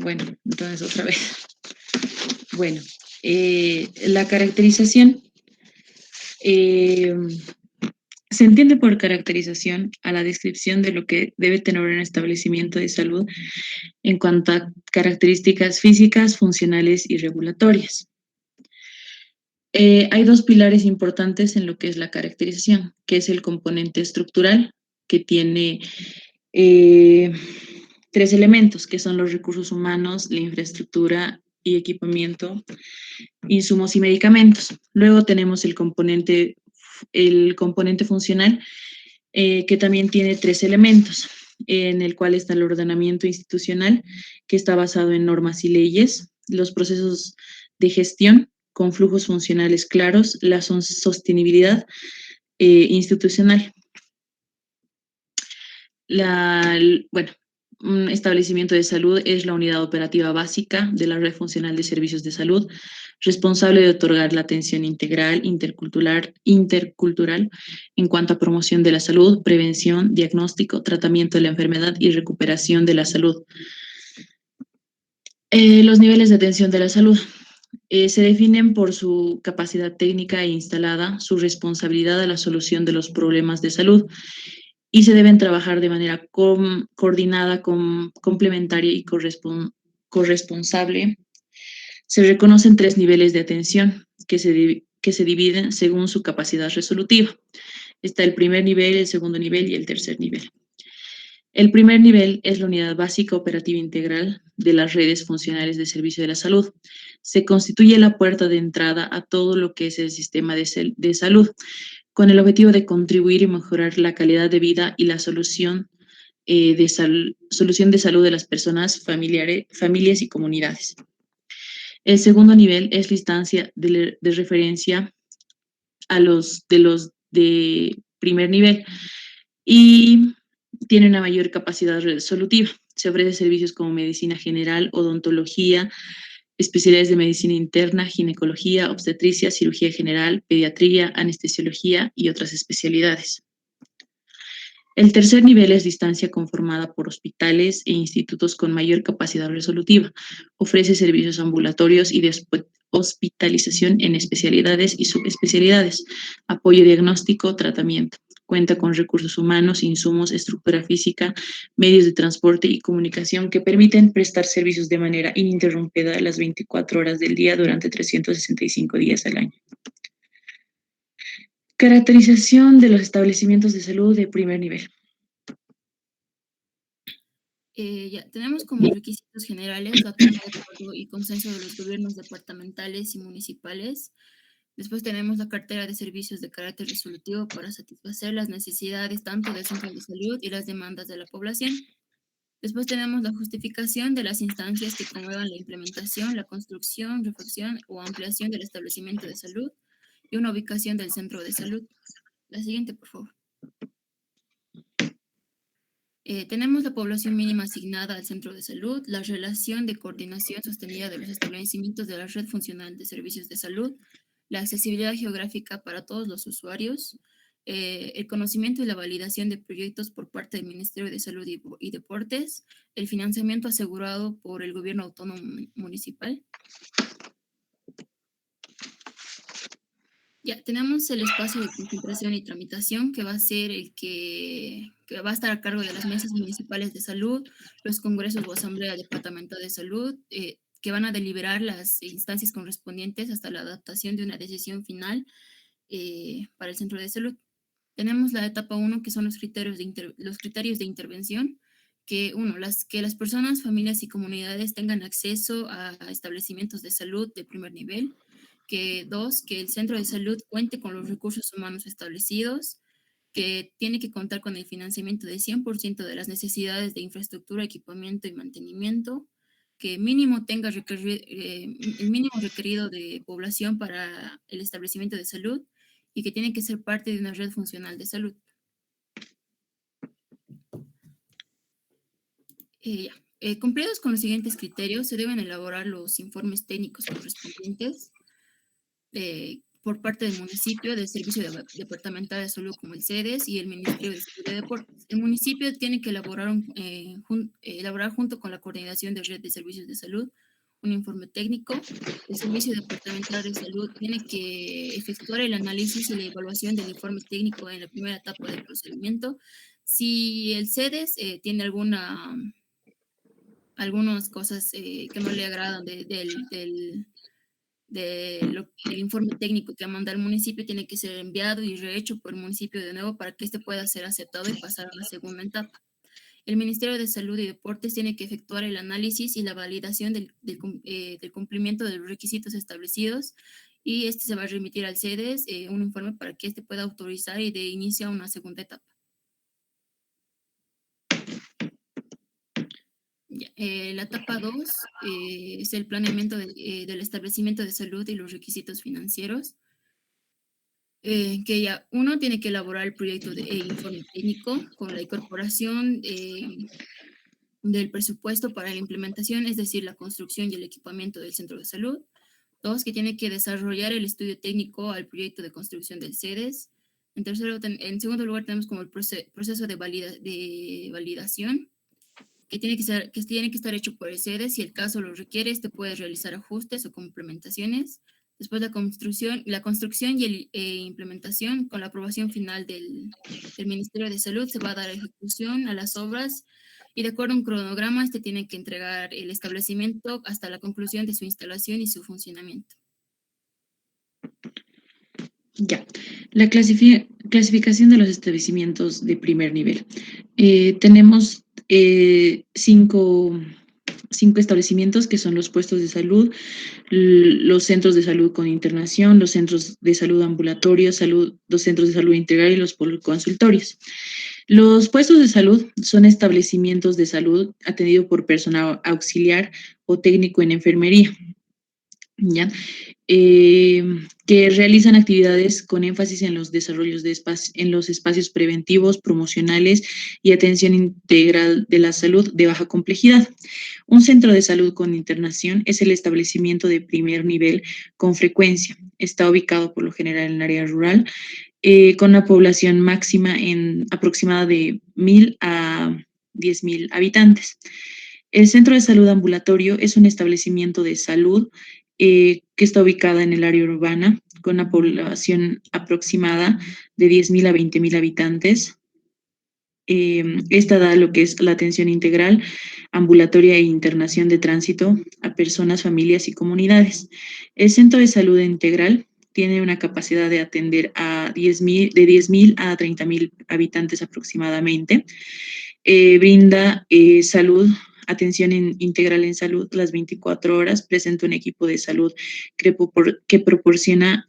Bueno, entonces otra vez. Bueno, la caracterización eh, se entiende por caracterización a la descripción de lo que debe tener un establecimiento de salud en cuanto a características físicas, funcionales y regulatorias. Hay dos pilares importantes en lo que es la caracterización, que es el componente estructural, que tiene eh, tres elementos, que son los recursos humanos, la infraestructura y equipamiento, insumos y medicamentos. Luego tenemos el componente funcional, que también tiene tres elementos, en el cual está el ordenamiento institucional, que está basado en normas y leyes, los procesos de gestión con flujos funcionales claros, la sostenibilidad institucional. Bueno, un establecimiento de salud es la unidad operativa básica de la red funcional de servicios de salud, responsable de otorgar la atención integral, intercultural en cuanto a promoción de la salud, prevención, diagnóstico, tratamiento de la enfermedad y recuperación de la salud. Los niveles de atención de la salud se definen por su capacidad técnica e instalada, su responsabilidad a la solución de los problemas de salud y se deben trabajar de manera coordinada, complementaria y corresponsable. Se reconocen tres niveles de atención que se dividen según su capacidad resolutiva. Está el primer nivel, el segundo nivel y el tercer nivel. El primer nivel es la unidad básica operativa integral de las redes funcionales de servicio de la salud. Se constituye la puerta de entrada a todo lo que es el sistema de salud, con el objetivo de contribuir y mejorar la calidad de vida y la solución de salud de las personas, familias y comunidades. El segundo nivel es la instancia de referencia a los de primer nivel y tiene una mayor capacidad resolutiva. Se ofrece servicios como medicina general, odontología, especialidades de medicina interna, ginecología, obstetricia, cirugía general, pediatría, anestesiología y otras especialidades. El tercer nivel es distancia conformada por hospitales e institutos con mayor capacidad resolutiva. Ofrece servicios ambulatorios y de hospitalización en especialidades y subespecialidades, apoyo diagnóstico, tratamiento. Cuenta con recursos humanos, insumos, estructura física, medios de transporte y comunicación que permiten prestar servicios de manera ininterrumpida las 24 horas del día durante 365 días al año. Caracterización de los establecimientos de salud de primer nivel. Ya tenemos como requisitos generales la toma de acuerdo y consenso de los gobiernos departamentales y municipales. Después tenemos la cartera de servicios de carácter resolutivo para satisfacer las necesidades tanto del centro de salud y las demandas de la población. Después tenemos la justificación de las instancias que promuevan la implementación, la construcción, refacción o ampliación del establecimiento de salud y una ubicación del centro de salud. La siguiente, por favor. Tenemos la población mínima asignada al centro de salud, la relación de coordinación sostenida de los establecimientos de la red funcional de servicios de salud, la accesibilidad geográfica para todos los usuarios, el conocimiento y la validación de proyectos por parte del Ministerio de Salud y Deportes, el financiamiento asegurado por el gobierno autónomo municipal. Ya, tenemos el espacio de concentración y tramitación, que va a ser que va a estar a cargo de las mesas municipales de salud, los congresos o asamblea departamental de salud, que van a deliberar las instancias correspondientes hasta la adaptación de una decisión final para el centro de salud. Tenemos la etapa 1, que son los criterios de intervención, que que las personas, familias y comunidades tengan acceso a establecimientos de salud de primer nivel, que 2, que el centro de salud cuente con los recursos humanos establecidos, que tiene que contar con el financiamiento de 100% de las necesidades de infraestructura, equipamiento y mantenimiento, que mínimo tenga el mínimo requerido de población para el establecimiento de salud y que tiene que ser parte de una red funcional de salud. Cumplidos con los siguientes criterios, se deben elaborar los informes técnicos correspondientes, por parte del municipio, del Servicio Departamental de Salud como el CEDES y el Ministerio de Salud y Deportes. El municipio tiene que elaborar, elaborar junto con la Coordinación de Red de Servicios de Salud un informe técnico. El Servicio Departamental de Salud tiene que efectuar el análisis y la evaluación del informe técnico en la primera etapa del procedimiento. Si el CEDES tiene algunas cosas que no le agradan del informe técnico que manda el municipio, tiene que ser enviado y rehecho por el municipio de nuevo para que este pueda ser aceptado y pasar a la segunda etapa. El Ministerio de Salud y Deportes tiene que efectuar el análisis y la validación del cumplimiento de los requisitos establecidos y este se va a remitir al CEDES un informe para que este pueda autorizar y de inicio a una segunda etapa. Ya, la etapa 2 es el planeamiento del establecimiento de salud y los requisitos financieros. Que ya uno tiene que elaborar el proyecto de informe técnico con la incorporación del presupuesto para la implementación, es decir, la construcción y el equipamiento del centro de salud. Dos, que tiene que desarrollar el estudio técnico al proyecto de construcción del CEDES. En segundo lugar, tenemos como el proceso de validación, que tiene que estar hecho por el CEDES. Si el caso lo requiere, este puede realizar ajustes o complementaciones. Después la construcción y implementación, con la aprobación final del Ministerio de Salud, se va a dar ejecución a las obras y de acuerdo a un cronograma, este tiene que entregar el establecimiento hasta la conclusión de su instalación y su funcionamiento. Ya, la clasificación de los establecimientos de primer nivel. Tenemos cinco establecimientos que son los puestos de salud, los centros de salud con internación, los centros de salud ambulatorios, los centros de salud integral y los policonsultorios. Los puestos de salud son establecimientos de salud atendidos por personal auxiliar o técnico en enfermería, ¿ya? Que realizan actividades con énfasis en los desarrollos en los espacios preventivos, promocionales y atención integral de la salud de baja complejidad. Un centro de salud con internación es el establecimiento de primer nivel con frecuencia. Está ubicado por lo general en el área rural, con una población máxima aproximada de 1,000 a 10,000 habitantes. El centro de salud ambulatorio es un establecimiento de salud que está ubicada en el área urbana con una población aproximada de 10,000 a 20,000 habitantes. Esta da lo que es la atención integral, ambulatoria e internación de tránsito a personas, familias y comunidades. El centro de salud integral tiene una capacidad de atender a de 10,000 a 30,000 habitantes aproximadamente. Brinda salud, atención integral en salud las 24 horas, presenta un equipo de salud que proporciona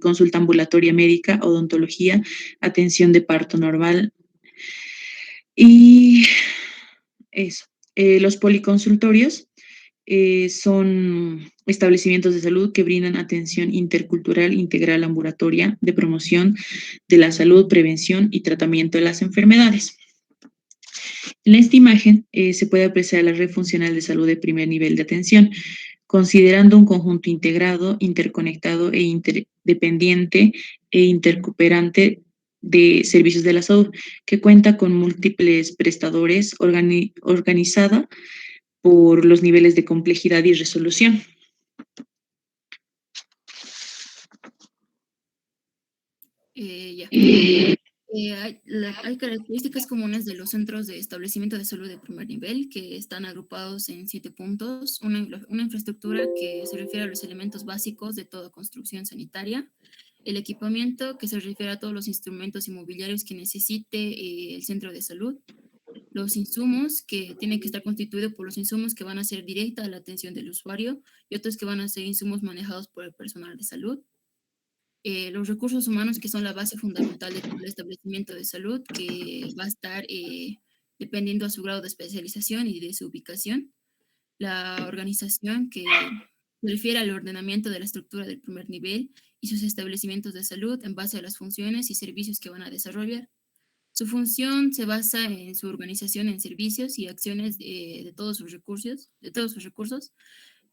consulta ambulatoria médica, odontología, atención de parto normal y eso. Los policonsultorios son establecimientos de salud que brindan atención intercultural, integral, ambulatoria, de promoción de la salud, prevención y tratamiento de las enfermedades. En esta imagen se puede apreciar la red funcional de salud de primer nivel de atención, considerando un conjunto integrado, interconectado e interdependiente e intercooperante de servicios de la salud, que cuenta con múltiples prestadores organizada por los niveles de complejidad y resolución. Ya. Hay características comunes de los centros de establecimiento de salud de primer nivel que están agrupados en 7 puntos. Una infraestructura que se refiere a los elementos básicos de toda construcción sanitaria. El equipamiento que se refiere a todos los instrumentos inmobiliarios que necesite el centro de salud. Los insumos que tienen que estar constituidos por los insumos que van a ser directa a la atención del usuario y otros que van a ser insumos manejados por el personal de salud. Los recursos humanos que son la base fundamental de todo el establecimiento de salud, que va a estar dependiendo a su grado de especialización y de su ubicación. La organización que se refiere al ordenamiento de la estructura del primer nivel y sus establecimientos de salud en base a las funciones y servicios que van a desarrollar. Su función se basa en su organización en servicios y acciones de todos sus recursos,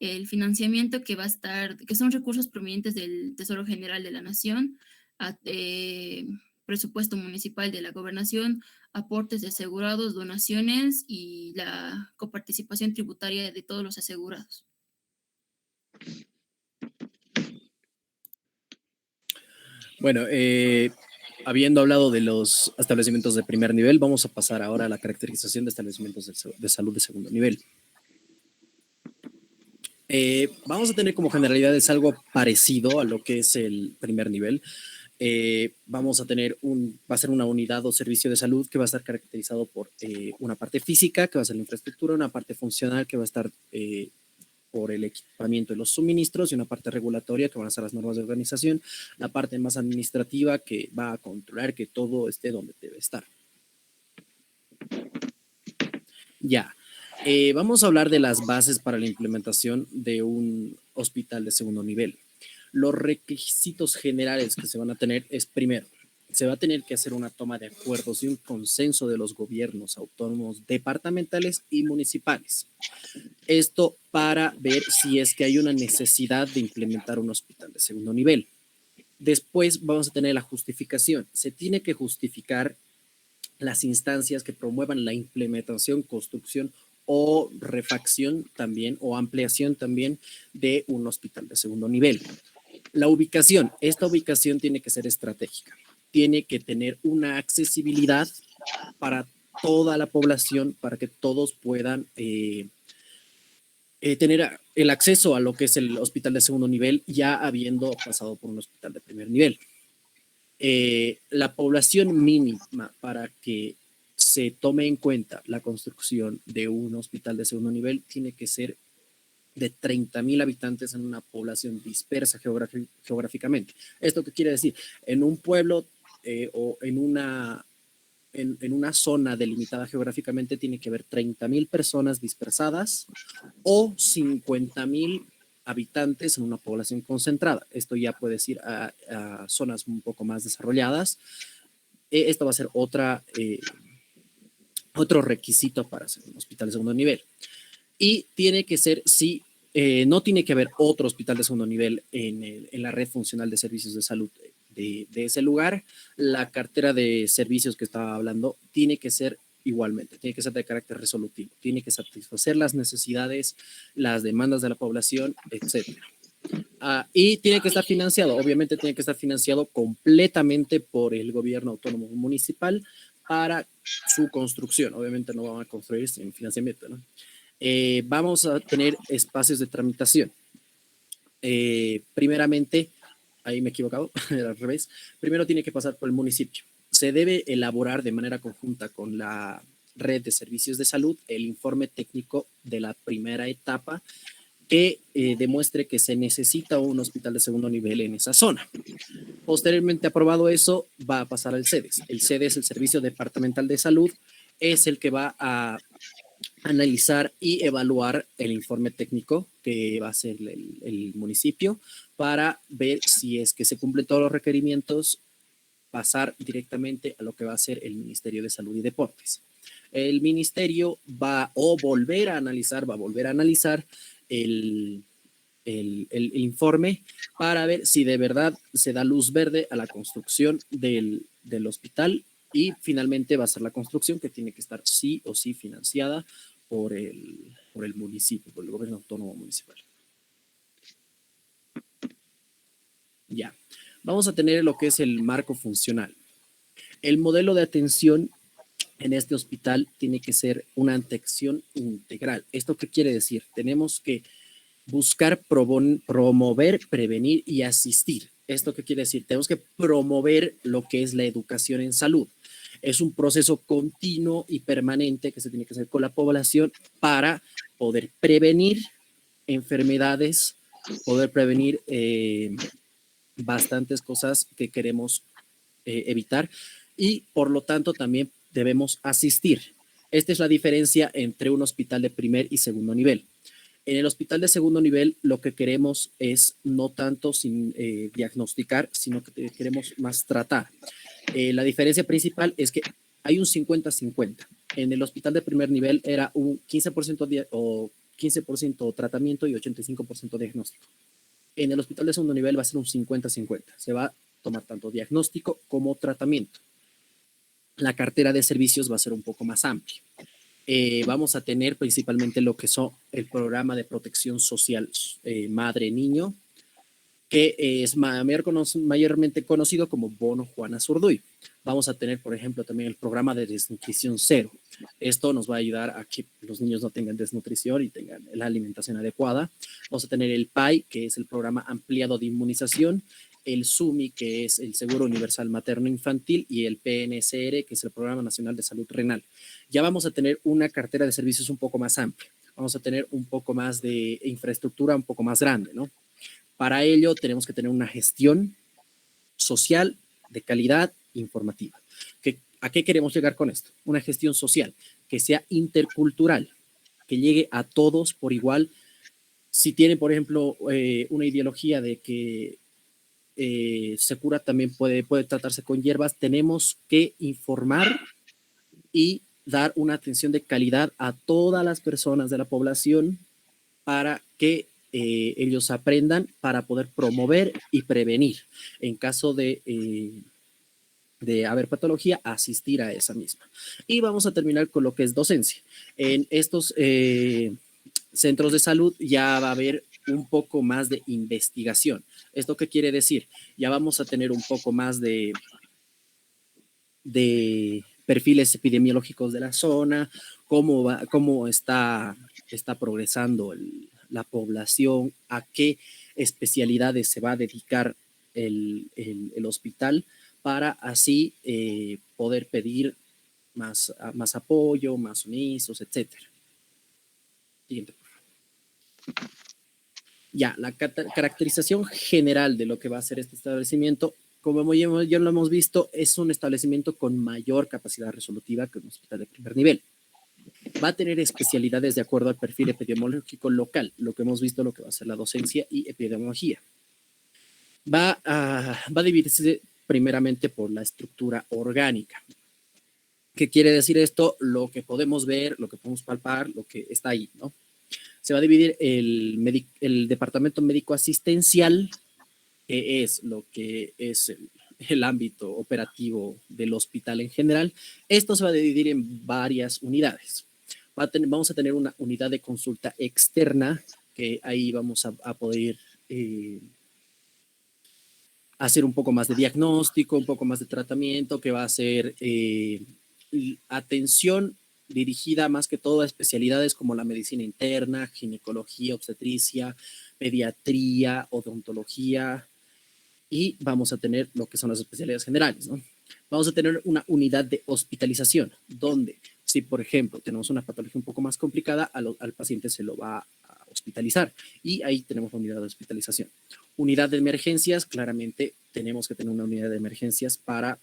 el financiamiento que va a estar, que son recursos provenientes del Tesoro General de la Nación, presupuesto municipal de la gobernación, aportes de asegurados, donaciones y la coparticipación tributaria de todos los asegurados. Bueno, habiendo hablado de los establecimientos de primer nivel, vamos a pasar ahora a la caracterización de establecimientos de salud de segundo nivel. Vamos a tener como generalidades algo parecido a lo que es el primer nivel. Vamos a tener va a ser una unidad o servicio de salud que va a estar caracterizado por una parte física, que va a ser la infraestructura, una parte funcional, que va a estar por el equipamiento de los suministros, y una parte regulatoria, que van a ser las normas de organización, la parte más administrativa, que va a controlar que todo esté donde debe estar. Ya. Vamos a hablar de las bases para la implementación de un hospital de segundo nivel. Los requisitos generales que se van a tener es, primero, se va a tener que hacer una toma de acuerdos y un consenso de los gobiernos autónomos departamentales y municipales. Esto para ver si es que hay una necesidad de implementar un hospital de segundo nivel. Después vamos a tener la justificación. Se tiene que justificar las instancias que promuevan la implementación, construcción o refacción también, o ampliación también de un hospital de segundo nivel. La ubicación, esta ubicación tiene que ser estratégica, tiene que tener una accesibilidad para toda la población, para que todos puedan tener el acceso a lo que es el hospital de segundo nivel, ya habiendo pasado por un hospital de primer nivel. La población mínima para que se tome en cuenta la construcción de un hospital de segundo nivel tiene que ser de 30,000 habitantes en una población dispersa geográficamente. ¿Esto qué quiere decir? En un pueblo o en una zona delimitada geográficamente tiene que haber 30,000 personas dispersadas o 50,000 habitantes en una población concentrada. Esto ya puede ir a zonas un poco más desarrolladas. Esto va a ser otro requisito para hacer un hospital de segundo nivel. Y tiene que ser, no tiene que haber otro hospital de segundo nivel en la red funcional de servicios de salud de ese lugar. La cartera de servicios que estaba hablando tiene que ser igualmente, tiene que ser de carácter resolutivo, tiene que satisfacer las necesidades, las demandas de la población, etc. Y tiene que estar financiado, obviamente tiene que estar financiado completamente por el gobierno autónomo municipal para su construcción. Obviamente no van a construir sin financiamiento, ¿no? Vamos a tener espacios de tramitación. Primeramente, ahí me he equivocado, era al revés. Primero tiene que pasar por el municipio. Se debe elaborar de manera conjunta con la red de servicios de salud el informe técnico de la primera etapa que demuestre que se necesita un hospital de segundo nivel en esa zona. Posteriormente, aprobado eso, va a pasar al CEDES. El CEDES, el Servicio Departamental de Salud, es el que va a analizar y evaluar el informe técnico que va a hacer el municipio para ver si es que se cumplen todos los requerimientos, pasar directamente a lo que va a ser el Ministerio de Salud y Deportes. El ministerio va a volver a analizar el informe para ver si de verdad se da luz verde a la construcción del hospital, y finalmente va a ser la construcción que tiene que estar sí o sí financiada por el municipio, por el gobierno autónomo municipal. Ya, vamos a tener lo que es el marco funcional. El modelo de atención en este hospital tiene que ser una atención integral. ¿Esto qué quiere decir? Tenemos que buscar promover, prevenir y asistir. ¿Esto qué quiere decir? Tenemos que promover lo que es la educación en salud. Es un proceso continuo y permanente que se tiene que hacer con la población para poder prevenir enfermedades, poder prevenir bastantes cosas que queremos evitar, y por lo tanto también debemos asistir. Esta es la diferencia entre un hospital de primer y segundo nivel. En el hospital de segundo nivel lo que queremos es no tanto diagnosticar, sino que queremos más tratar. La diferencia principal es que hay un 50-50. En el hospital de primer nivel era un 15% o 15% tratamiento y 85% diagnóstico. En el hospital de segundo nivel va a ser un 50-50. Se va a tomar tanto diagnóstico como tratamiento. La cartera de servicios va a ser un poco más amplia. Vamos a tener principalmente lo que son el programa de protección social madre-niño, que es mayormente conocido como Bono Juana Zurduy. Vamos a tener, por ejemplo, también el programa de desnutrición cero. Esto nos va a ayudar a que los niños no tengan desnutrición y tengan la alimentación adecuada. Vamos a tener el PAI, que es el programa ampliado de inmunización, el SUMI, que es el Seguro Universal Materno Infantil, y el PNSR, que es el Programa Nacional de Salud Renal. Ya vamos a tener una cartera de servicios un poco más amplia. Vamos a tener un poco más de infraestructura un poco más grande, ¿no? Para ello tenemos que tener una gestión social de calidad informativa. ¿A qué queremos llegar con esto? Una gestión social que sea intercultural, que llegue a todos por igual. Si tienen, por ejemplo, una ideología de que se cura también puede tratarse con hierbas, tenemos que informar y dar una atención de calidad a todas las personas de la población para que ellos aprendan, para poder promover y prevenir. En caso de haber patología, asistir a esa misma. Y vamos a terminar con lo que es docencia. En estos centros de salud ya va a haber un poco más de investigación. ¿Esto qué quiere decir? Ya vamos a tener un poco más de perfiles epidemiológicos de la zona, cómo está progresando la población, a qué especialidades se va a dedicar el hospital, para así poder pedir más apoyo, más suministros, etc. Siguiente, por favor. Ya, la caracterización general de lo que va a ser este establecimiento, como ya lo hemos visto, es un establecimiento con mayor capacidad resolutiva que un hospital de primer nivel. Va a tener especialidades de acuerdo al perfil epidemiológico local, lo que hemos visto, lo que va a ser la docencia y epidemiología. Va a dividirse primeramente por la estructura orgánica. ¿Qué quiere decir esto? Lo que podemos ver, lo que podemos palpar, lo que está ahí, ¿no? Se va a dividir el departamento médico asistencial, que es lo que es el ámbito operativo del hospital en general. Esto se va a dividir en varias unidades. Vamos a tener una unidad de consulta externa, que ahí vamos a poder hacer un poco más de diagnóstico, un poco más de tratamiento, que va a ser atención dirigida más que todo a especialidades como la medicina interna, ginecología, obstetricia, pediatría, odontología, y vamos a tener lo que son las especialidades generales, ¿no? Vamos a tener una unidad de hospitalización, donde si, por ejemplo, tenemos una patología un poco más complicada, al paciente se lo va a hospitalizar, y ahí tenemos la unidad de hospitalización. Unidad de emergencias, claramente tenemos que tener una unidad de emergencias para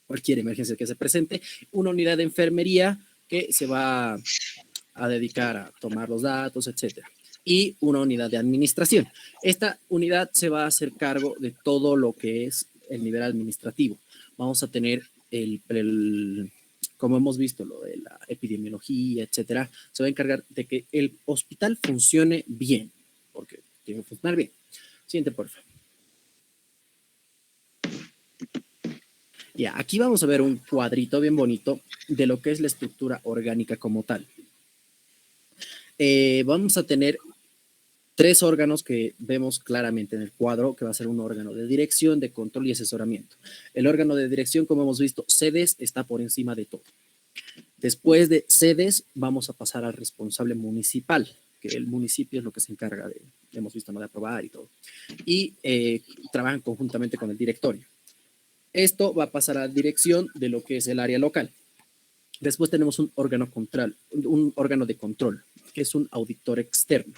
cualquier emergencia que se presente. Una unidad de enfermería que se va a dedicar a tomar los datos, etcétera. Y una unidad de administración. Esta unidad se va a hacer cargo de todo lo que es el nivel administrativo. Vamos a tener como hemos visto, lo de la epidemiología, etcétera. Se va a encargar de que el hospital funcione bien, porque tiene que funcionar bien. Siguiente, por favor. Ya, aquí vamos a ver un cuadrito bien bonito de lo que es la estructura orgánica como tal. Vamos a tener 3 órganos que vemos claramente en el cuadro, que va a ser un órgano de dirección, de control y asesoramiento. El órgano de dirección, como hemos visto, sedes, está por encima de todo. Después de sedes, vamos a pasar al responsable municipal, que el municipio es lo que se encarga de, hemos visto, ¿no?, de aprobar y todo. Y trabajan conjuntamente con el directorio. Esto va a pasar a la dirección de lo que es el área local. Después tenemos un órgano de control, que es un auditor externo.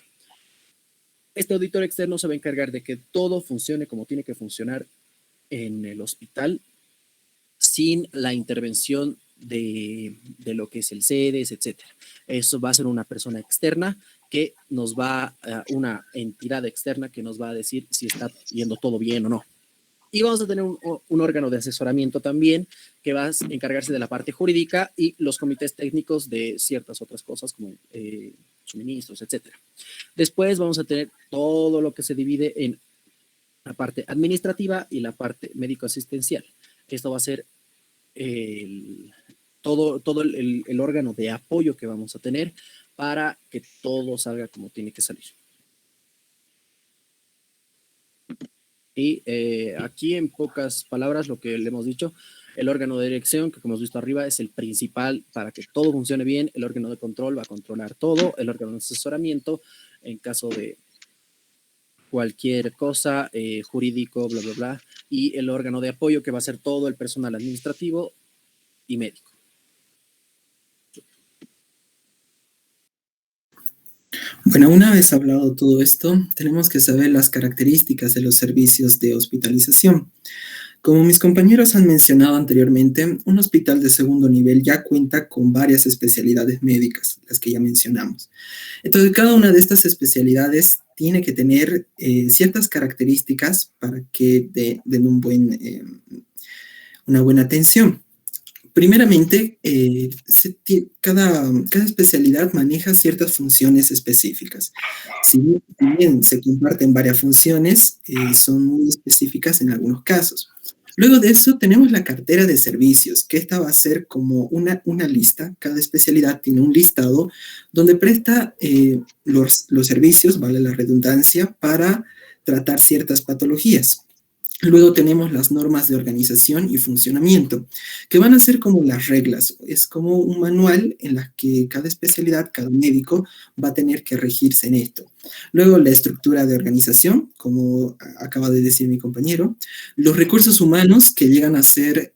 Este auditor externo se va a encargar de que todo funcione como tiene que funcionar en el hospital, sin la intervención de lo que es el SEDES, etcétera. Eso va a ser una persona externa que nos va, una entidad externa que nos va a decir si está yendo todo bien o no. Y vamos a tener un órgano de asesoramiento también, que va a encargarse de la parte jurídica y los comités técnicos de ciertas otras cosas, como suministros, etc. Después vamos a tener todo lo que se divide en la parte administrativa y la parte médico-asistencial. Esto va a ser todo el órgano de apoyo que vamos a tener para que todo salga como tiene que salir. Y aquí en pocas palabras lo que le hemos dicho, el órgano de dirección, que como hemos visto arriba, es el principal para que todo funcione bien. El órgano de control va a controlar todo. El órgano de asesoramiento, en caso de cualquier cosa, jurídico, bla, bla, bla. Y el órgano de apoyo, que va a ser todo el personal administrativo y médico. Bueno, una vez hablado todo esto, tenemos que saber las características de los servicios de hospitalización. Como mis compañeros han mencionado anteriormente, un hospital de segundo nivel ya cuenta con varias especialidades médicas, las que ya mencionamos. Entonces, cada una de estas especialidades tiene que tener ciertas características para que den una buena atención. Primeramente, cada especialidad maneja ciertas funciones específicas. Si bien se comparten varias funciones, son muy específicas en algunos casos. Luego de eso tenemos la cartera de servicios, que esta va a ser como una lista. Cada especialidad tiene un listado donde presta los servicios, vale la redundancia, para tratar ciertas patologías. Luego tenemos las normas de organización y funcionamiento, que van a ser como las reglas. Es como un manual en las que cada especialidad, cada médico va a tener que regirse en esto. Luego la estructura de organización, como acaba de decir mi compañero. Los recursos humanos, que llegan a ser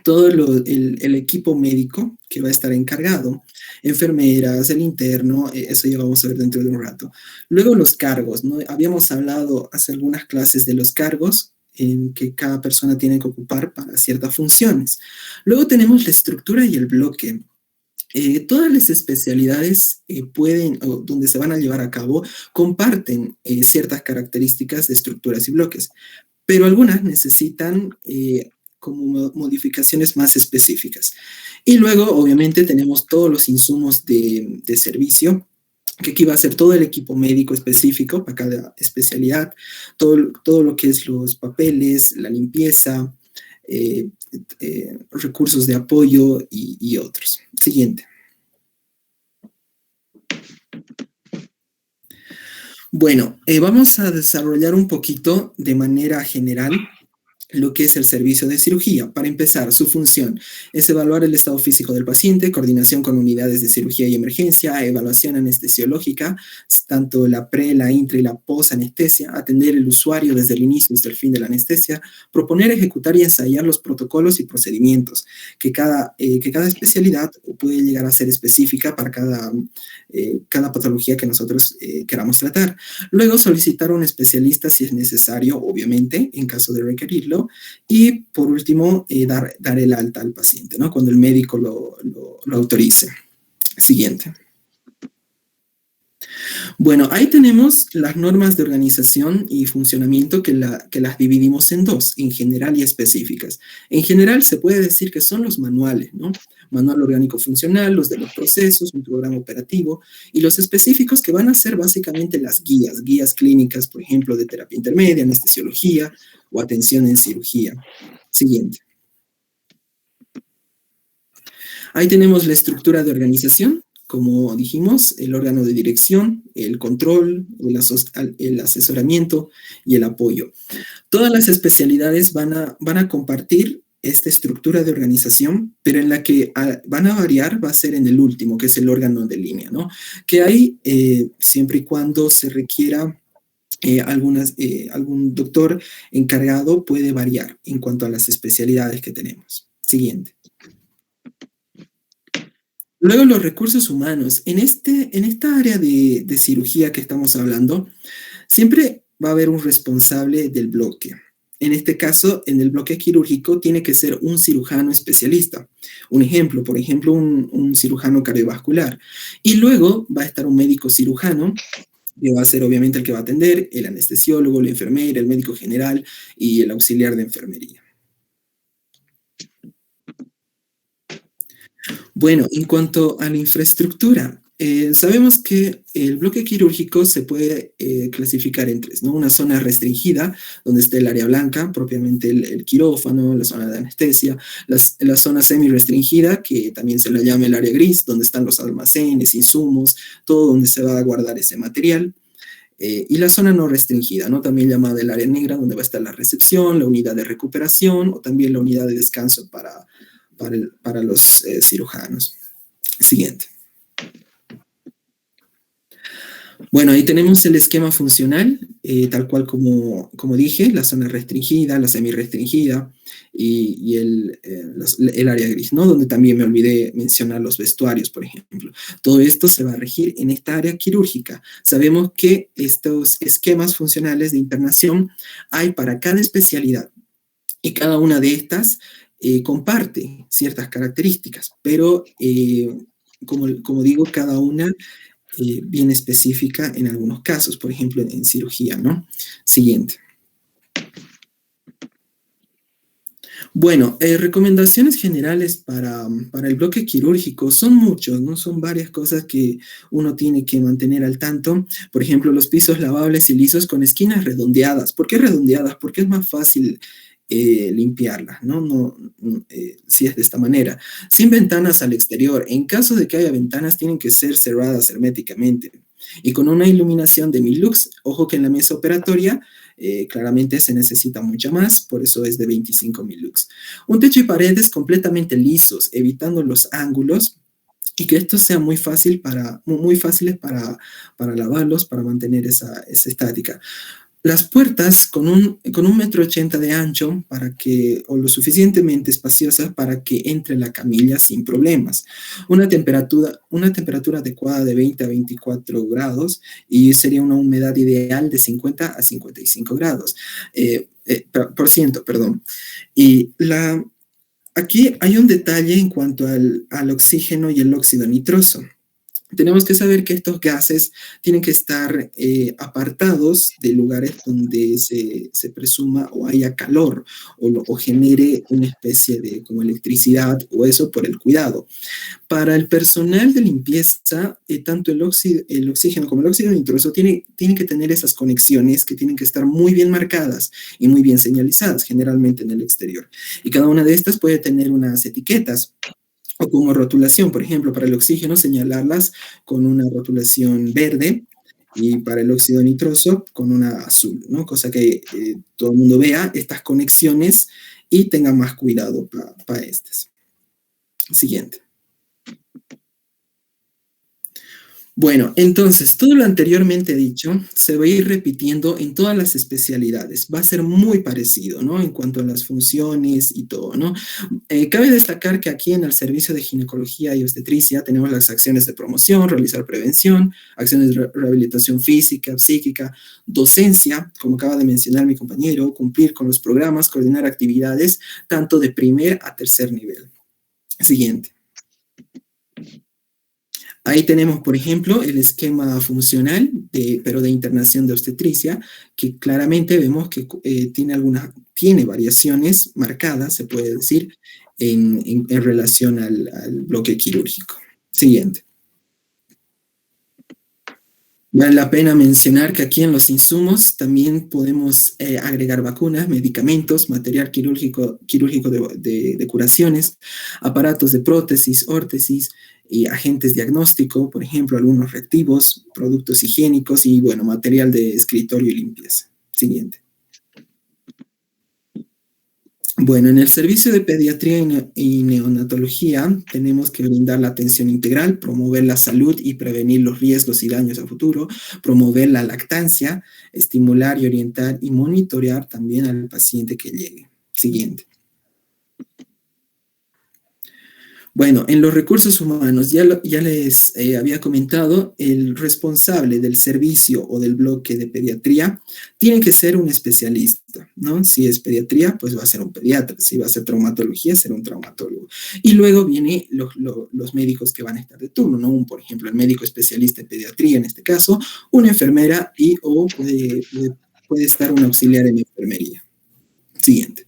todo el equipo médico que va a estar encargado, enfermeras, el interno, eso ya vamos a ver dentro de un rato. Luego los cargos, ¿no? Habíamos hablado hace algunas clases de los cargos en que cada persona tiene que ocupar para ciertas funciones. Luego tenemos la estructura y el bloque. Todas las especialidades donde se van a llevar a cabo, comparten ciertas características de estructuras y bloques, pero algunas necesitan como modificaciones más específicas. Y luego, obviamente, tenemos todos los insumos de servicio, que aquí va a ser todo el equipo médico específico para cada especialidad, todo lo que es los papeles, la limpieza, recursos de apoyo y otros. Siguiente. Bueno, vamos a desarrollar un poquito de manera general lo que es el servicio de cirugía. Para empezar, su función es evaluar el estado físico del paciente, coordinación con unidades de cirugía y emergencia, evaluación anestesiológica, tanto la pre, la intra y la post-anestesia, atender el usuario desde el inicio hasta el fin de la anestesia, proponer, ejecutar y ensayar los protocolos y procedimientos, que cada especialidad puede llegar a ser específica para cada patología que nosotros queramos tratar. Luego, solicitar a un especialista si es necesario, obviamente, en caso de requerirlo. Y por último, dar el alta al paciente, ¿no? Cuando el médico lo autorice. Siguiente. Bueno, ahí tenemos las normas de organización y funcionamiento que las dividimos en dos, en general y específicas. En general se puede decir que son los manuales, ¿no? Manual orgánico funcional, los de los procesos, un programa operativo, y los específicos que van a ser básicamente las guías clínicas, por ejemplo, de terapia intermedia, anestesiología o atención en cirugía. Siguiente. Ahí tenemos la estructura de organización, como dijimos, el órgano de dirección, el control, el asesoramiento y el apoyo. Todas las especialidades van a compartir esta estructura de organización, pero en la que van a variar va a ser en el último, que es el órgano de línea, ¿no? Que hay, siempre y cuando se requiera algún doctor encargado, puede variar en cuanto a las especialidades que tenemos. Siguiente. Luego, los recursos humanos. En esta área de cirugía que estamos hablando, siempre va a haber un responsable del bloque. En este caso, en el bloque quirúrgico, tiene que ser un cirujano especialista. Un ejemplo, por ejemplo, un cirujano cardiovascular. Y luego va a estar un médico cirujano, que va a ser obviamente el que va a atender, el anestesiólogo, la enfermera, el médico general y el auxiliar de enfermería. Bueno, en cuanto a la infraestructura, Sabemos que el bloque quirúrgico se puede clasificar en tres, ¿no? Una zona restringida, donde está el área blanca, propiamente el quirófano, la zona de anestesia, la zona semi-restringida, que también se la llama el área gris, donde están los almacenes, insumos, todo donde se va a guardar ese material. Y la zona no restringida, ¿no? También llamada el área negra, donde va a estar la recepción, la unidad de recuperación o también la unidad de descanso para los cirujanos. Siguiente. Bueno, ahí tenemos el esquema funcional, tal cual como dije, la zona restringida, la semi-restringida y el área gris, ¿no? Donde también me olvidé mencionar los vestuarios, por ejemplo. Todo esto se va a regir en esta área quirúrgica. Sabemos que estos esquemas funcionales de internación hay para cada especialidad y cada una de estas comparte ciertas características, pero como digo, cada una bien específica en algunos casos, por ejemplo, en cirugía, ¿no? Siguiente. Bueno, recomendaciones generales para el bloque quirúrgico son muchos, ¿no? Son varias cosas que uno tiene que mantener al tanto. Por ejemplo, los pisos lavables y lisos con esquinas redondeadas. ¿Por qué redondeadas? Porque es más fácil limpiarlas, ¿no? Si es de esta manera. Sin ventanas al exterior. En caso de que haya ventanas, tienen que ser cerradas herméticamente. Y con una iluminación de 1000 lux. Ojo que en la mesa operatoria claramente se necesita mucha más, por eso es de 25.000 lux. Un techo y paredes completamente lisos, evitando los ángulos, y que estos sean muy fáciles para lavarlos, para mantener esa estática. Las puertas con un 1,80 m de ancho o lo suficientemente espaciosas para que entre la camilla sin problemas. Una temperatura adecuada de 20 a 24 grados y sería una humedad ideal de 50 a 55 grados. Por ciento, perdón. Y aquí hay un detalle en cuanto al oxígeno y el óxido nitroso. Tenemos que saber que estos gases tienen que estar apartados de lugares donde se presuma o haya calor o genere una especie de como electricidad o eso por el cuidado. Para el personal de limpieza, tanto el oxígeno como el óxido nitroso tienen que tener esas conexiones que tienen que estar muy bien marcadas y muy bien señalizadas, generalmente en el exterior. Y cada una de estas puede tener unas etiquetas o como rotulación, por ejemplo, para el oxígeno señalarlas con una rotulación verde y para el óxido nitroso con una azul, ¿no? Cosa que todo el mundo vea estas conexiones y tenga más cuidado para estas. Siguiente. Bueno, entonces, todo lo anteriormente dicho se va a ir repitiendo en todas las especialidades. Va a ser muy parecido, ¿no? En cuanto a las funciones y todo, ¿no? Cabe destacar que aquí en el servicio de ginecología y obstetricia tenemos las acciones de promoción, realizar prevención, acciones de rehabilitación física, psíquica, docencia, como acaba de mencionar mi compañero, cumplir con los programas, coordinar actividades, tanto de primer a tercer nivel. Siguiente. Ahí tenemos, por ejemplo, el esquema funcional, pero de internación de obstetricia, que claramente vemos que tiene variaciones marcadas, se puede decir, en relación al bloque quirúrgico. Siguiente. Vale la pena mencionar que aquí en los insumos también podemos agregar vacunas, medicamentos, material quirúrgico de curaciones, aparatos de prótesis, órtesis y agentes diagnóstico, por ejemplo, algunos reactivos, productos higiénicos y, bueno, material de escritorio y limpieza. Siguiente. Bueno, en el servicio de pediatría y neonatología tenemos que brindar la atención integral, promover la salud y prevenir los riesgos y daños a futuro, promover la lactancia, estimular y orientar y monitorear también al paciente que llegue. Siguiente. Bueno, en los recursos humanos, ya les había comentado, el responsable del servicio o del bloque de pediatría tiene que ser un especialista, ¿no? Si es pediatría, pues va a ser un pediatra. Si va a ser traumatología, será un traumatólogo. Y luego vienen los médicos que van a estar de turno, ¿no? Por ejemplo, el médico especialista en pediatría, en este caso, una enfermera o puede estar un auxiliar en enfermería. Siguiente.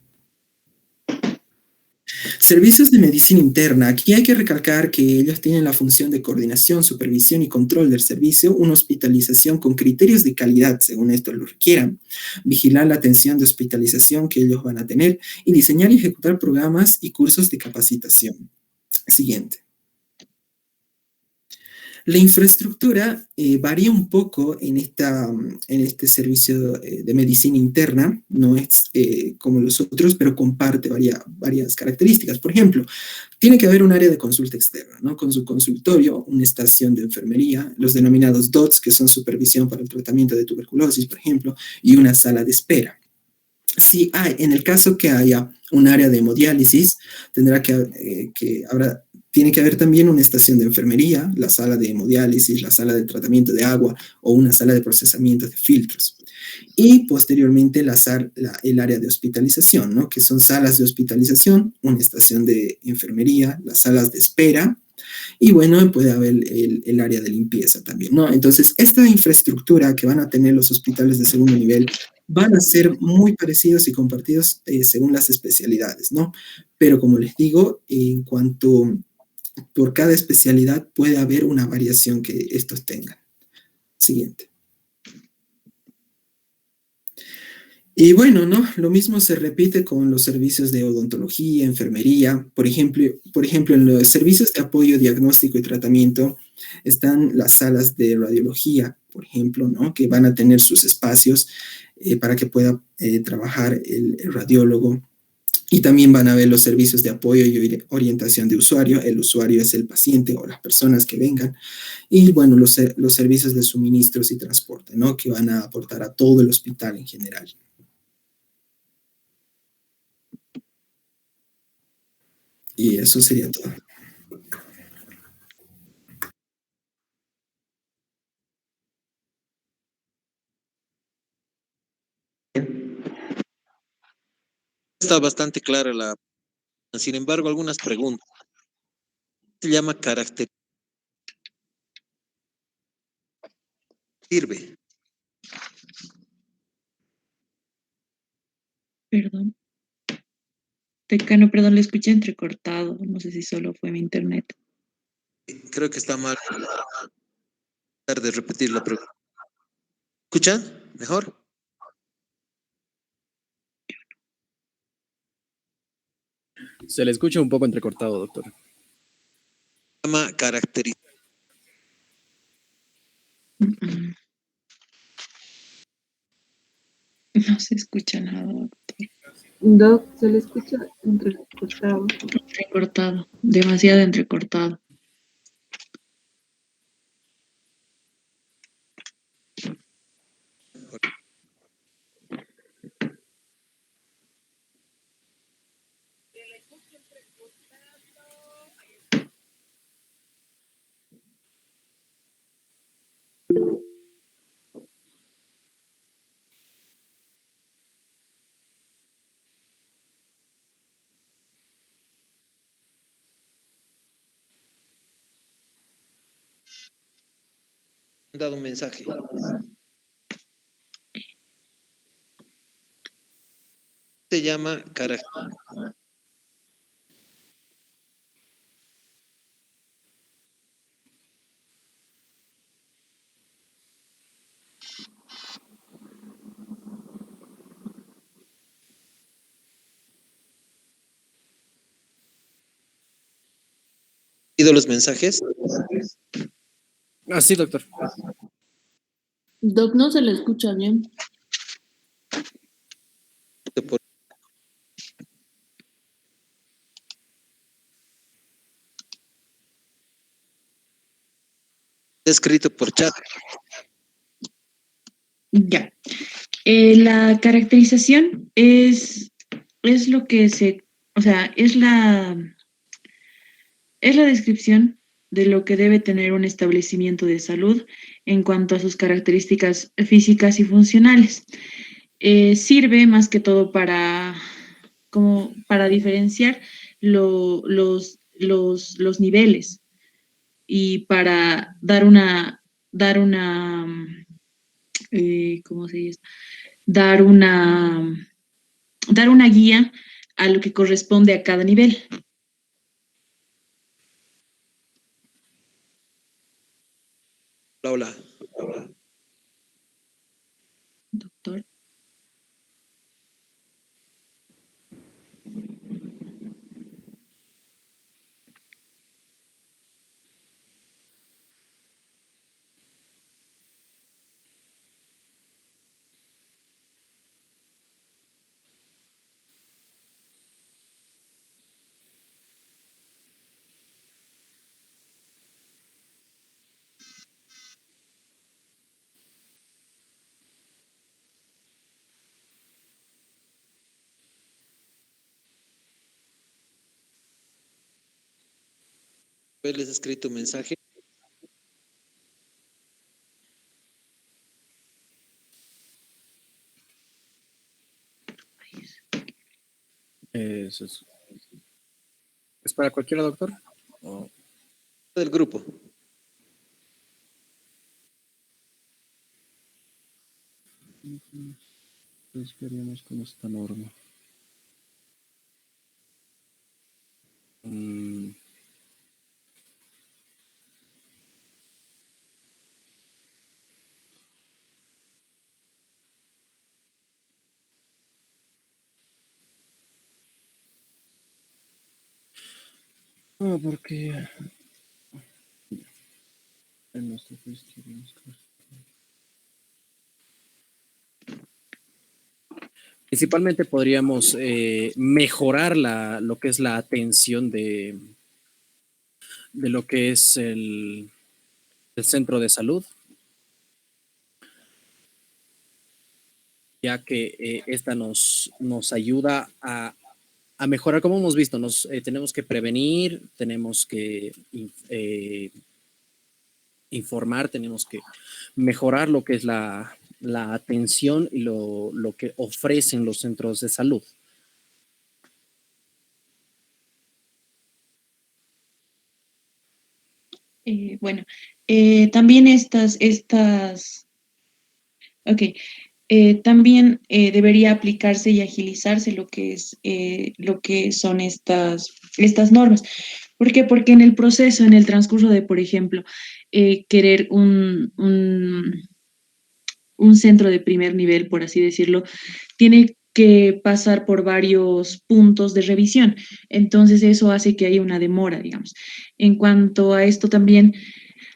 Servicios de medicina interna. Aquí hay que recalcar que ellos tienen la función de coordinación, supervisión y control del servicio, una hospitalización con criterios de calidad, según esto lo requieran, vigilar la atención de hospitalización que ellos van a tener y diseñar y ejecutar programas y cursos de capacitación. Siguiente. La infraestructura varía un poco en este servicio de medicina interna, no es como los otros, pero comparte varias características. Por ejemplo, tiene que haber un área de consulta externa, ¿no? Con su consultorio, una estación de enfermería, los denominados DOTS, que son supervisión para el tratamiento de tuberculosis, por ejemplo, y una sala de espera. Si hay, en el caso que haya un área de hemodiálisis, tiene que haber también una estación de enfermería, la sala de hemodiálisis, la sala de tratamiento de agua o una sala de procesamiento de filtros. Y posteriormente el área de hospitalización, ¿no? Que son salas de hospitalización, una estación de enfermería, las salas de espera, y bueno, puede haber el área de limpieza también, ¿no? Entonces, esta infraestructura que van a tener los hospitales de segundo nivel van a ser muy parecidos y compartidos según las especialidades, ¿no? Pero como les digo, en cuanto por cada especialidad puede haber una variación que estos tengan. Siguiente. Y bueno, ¿no? Lo mismo se repite con los servicios de odontología, enfermería. Por ejemplo, en los servicios de apoyo, diagnóstico y tratamiento están las salas de radiología, por ejemplo, ¿no? Que van a tener sus espacios para que pueda trabajar el radiólogo. Y también van a ver los servicios de apoyo y orientación de usuario. El usuario es el paciente o las personas que vengan. Y bueno, los servicios de suministros y transporte, ¿no? Que van a aportar a todo el hospital en general. Y eso sería todo. Está bastante clara la. Sin embargo, algunas preguntas. Se llama carácter. Sirve. Perdón. Decano, perdón, le escuché entrecortado. No sé si solo fue mi internet. Creo que está mal. Tratar de repetir la pregunta. ¿Escuchan? ¿Mejor? Se le escucha un poco entrecortado, doctor. Se llama caracterización. No se escucha nada, doctor. Doc, se le escucha entrecortado. Entrecortado, demasiado entrecortado. Han dado un mensaje. Se llama carácter. ¿Ido los mensajes? Ah, sí, doctor. Doc, no se le escucha bien. Escrito por chat. Ya. La caracterización es lo que o sea, es la descripción de lo que debe tener un establecimiento de salud en cuanto a sus características físicas y funcionales. Sirve más que todo para diferenciar los niveles y para dar ¿cómo se dice? Dar una guía a lo que corresponde a cada nivel. Hola, Doctor. ¿les he escrito un mensaje? Eso ¿Es para cualquiera, doctor? ¿O Del grupo. esperemos con esta norma? Mm, porque en nuestro país queremos principalmente podríamos mejorar lo que es la atención de lo que es el centro de salud, ya que esta nos ayuda a mejorar, como hemos visto, tenemos que prevenir, tenemos que informar, tenemos que mejorar lo que es la atención y lo que ofrecen los centros de salud. Bueno, también ok, también debería aplicarse y agilizarse lo que son estas normas. ¿Por qué? Porque en el proceso, en el transcurso de, por ejemplo, querer un centro de primer nivel, por así decirlo, tiene que pasar por varios puntos de revisión. Entonces, eso hace que haya una demora, digamos. En cuanto a esto, también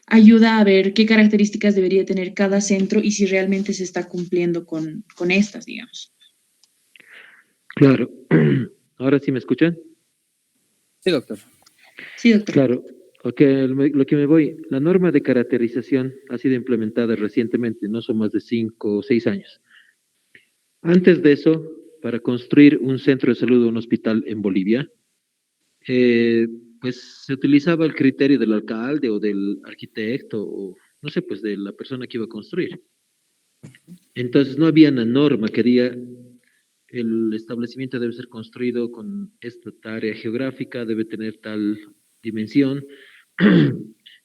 ayuda a ver qué características debería tener cada centro y si realmente se está cumpliendo con estas, digamos. Claro. Ahora sí me escuchan. Sí, doctor. Sí, doctor. Claro. Ok, lo que me voy, la norma de caracterización ha sido implementada recientemente, no son más de 5 o 6 años. Antes de eso, para construir un centro de salud o un hospital en Bolivia, eh, pues se utilizaba el criterio del alcalde o del arquitecto o no sé, pues de la persona que iba a construir. Entonces no había una norma que diga el establecimiento debe ser construido con esta área geográfica, debe tener tal dimensión,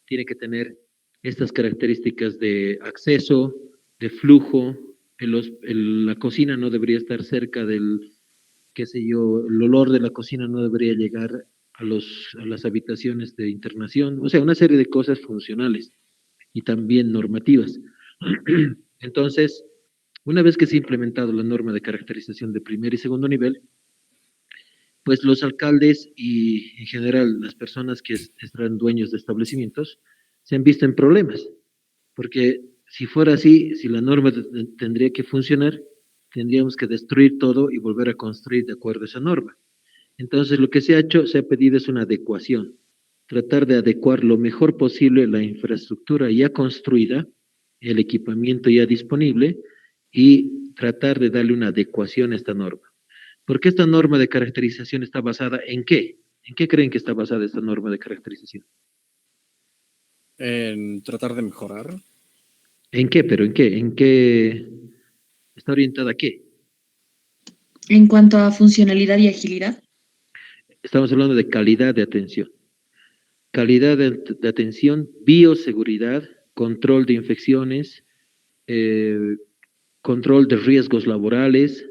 tiene que tener estas características de acceso, de flujo, la cocina no debería estar cerca del, qué sé yo, el olor de la cocina no debería llegar a las habitaciones de internación, o sea, una serie de cosas funcionales y también normativas. Entonces, una vez que se ha implementado la norma de caracterización de primer y segundo nivel, pues los alcaldes y en general las personas que estarán dueños de establecimientos se han visto en problemas, porque si fuera así, si la norma tendría que funcionar, tendríamos que destruir todo y volver a construir de acuerdo a esa norma. Entonces, lo que se ha hecho, se ha pedido es una adecuación, tratar de adecuar lo mejor posible la infraestructura ya construida, el equipamiento ya disponible y tratar de darle una adecuación a esta norma. Porque esta norma de caracterización está basada en qué? ¿En qué creen que está basada esta norma de caracterización? En tratar de mejorar. ¿En qué? ¿Pero en qué? ¿En qué está orientada a qué? En cuanto a funcionalidad y agilidad, Estamos hablando de calidad de atención. Calidad de atención, bioseguridad, control de infecciones, eh, control de riesgos laborales,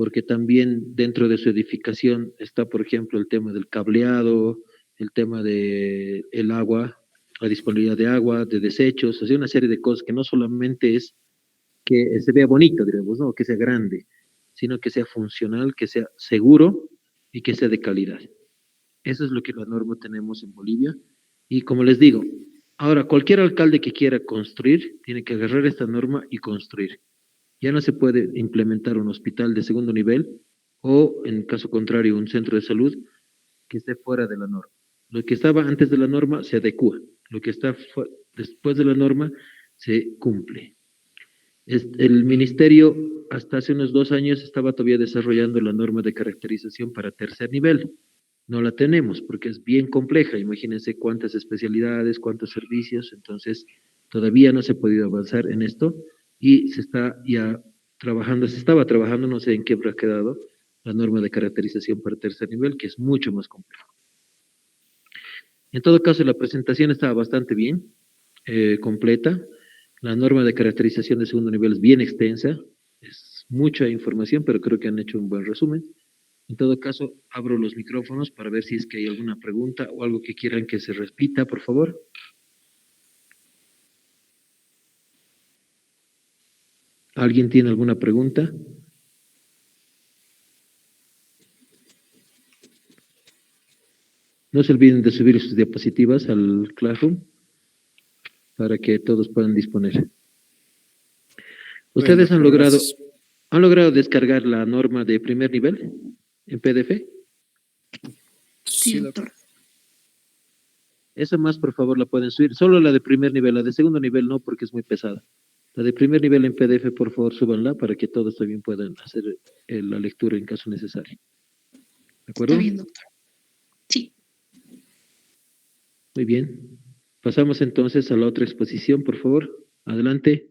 porque también dentro de su edificación está, por ejemplo, el tema del cableado, el tema de el agua, la disponibilidad de agua, de desechos, o sea, una serie de cosas que no solamente es que se vea bonito, digamos, ¿no? Que sea grande, sino que sea funcional, que sea seguro y que sea de calidad. Eso es lo que la norma tenemos en Bolivia. Y como les digo, ahora cualquier alcalde que quiera construir, tiene que agarrar esta norma y construir. Ya no se puede implementar un hospital de segundo nivel o, en caso contrario, un centro de salud que esté fuera de la norma. Lo que estaba antes de la norma se adecua. Lo que está después de la norma se cumple. El ministerio hasta hace unos 2 años estaba todavía desarrollando la norma de caracterización para tercer nivel. No la tenemos porque es bien compleja. Imagínense cuántas especialidades, cuántos servicios. Entonces, todavía no se ha podido avanzar en esto y se está ya trabajando, se estaba trabajando, no sé en qué habrá quedado, la norma de caracterización para tercer nivel, que es mucho más compleja. En todo caso, la presentación estaba bastante bien, completa. La norma de caracterización de segundo nivel es bien extensa, es mucha información, pero creo que han hecho un buen resumen. En todo caso, abro los micrófonos para ver si es que hay alguna pregunta o algo que quieran que se repita, por favor. ¿Alguien tiene alguna pregunta? No se olviden de subir sus diapositivas al Classroom para que todos puedan disponer. ¿Ustedes Bueno, gracias. han logrado descargar la norma de primer nivel en PDF? Sí, doctor. Esa más, por favor, la pueden subir. Solo la de primer nivel, la de segundo nivel no, porque es muy pesada. La de primer nivel en PDF, por favor, súbanla para que todos también puedan hacer la lectura en caso necesario. ¿De acuerdo? Está bien, doctor. Sí. Muy bien. Pasamos entonces a la otra exposición, por favor. Adelante.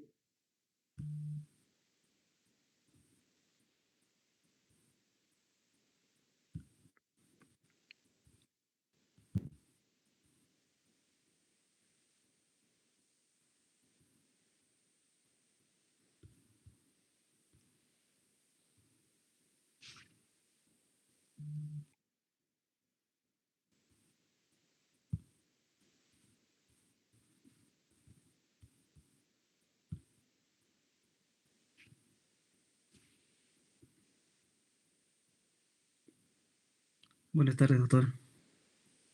Buenas tardes, doctor.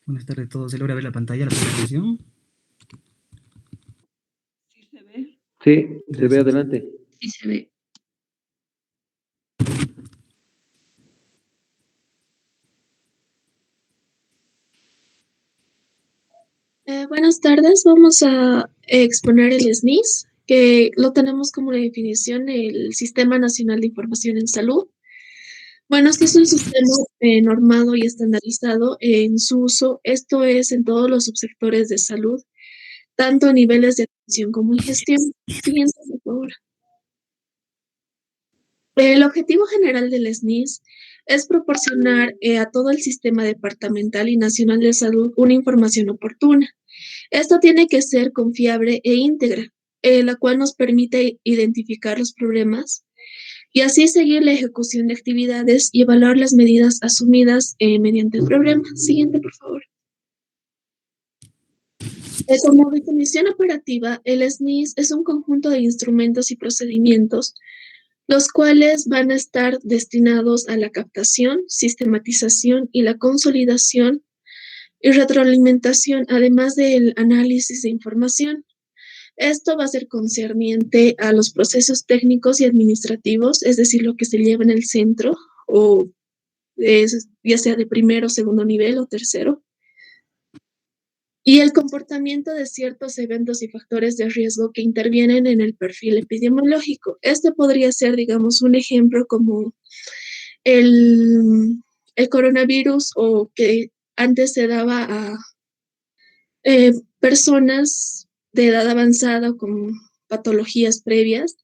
Buenas tardes a todos. ¿Se logra ver la pantalla, la presentación? ¿Sí se ve? Sí, se ve Gracias. adelante. Sí se ve. Buenas tardes, vamos a exponer el SNIS, que lo tenemos como una definición, el Sistema Nacional de Información en Salud. Bueno, este es un sistema normado y estandarizado en su uso, esto es en todos los subsectores de salud, tanto a niveles de atención como en gestión. Siguiente, por favor. El objetivo general del SNIS es proporcionar a todo el sistema departamental y nacional de salud una información oportuna. Esto tiene que ser confiable e íntegra, la cual nos permite identificar los problemas y así seguir la ejecución de actividades y evaluar las medidas asumidas mediante el programa. Siguiente, por favor. Como definición operativa, el SNIS es un conjunto de instrumentos y procedimientos los cuales van a estar destinados a la captación, sistematización y la consolidación y retroalimentación, además del análisis de información. Esto va a ser concerniente a los procesos técnicos y administrativos, es decir, lo que se lleva en el centro, o ya sea de primero, segundo nivel o tercero, y el comportamiento de ciertos eventos y factores de riesgo que intervienen en el perfil epidemiológico. Este podría ser, digamos, un ejemplo como el, el coronavirus o que antes se daba a personas de edad avanzada con patologías previas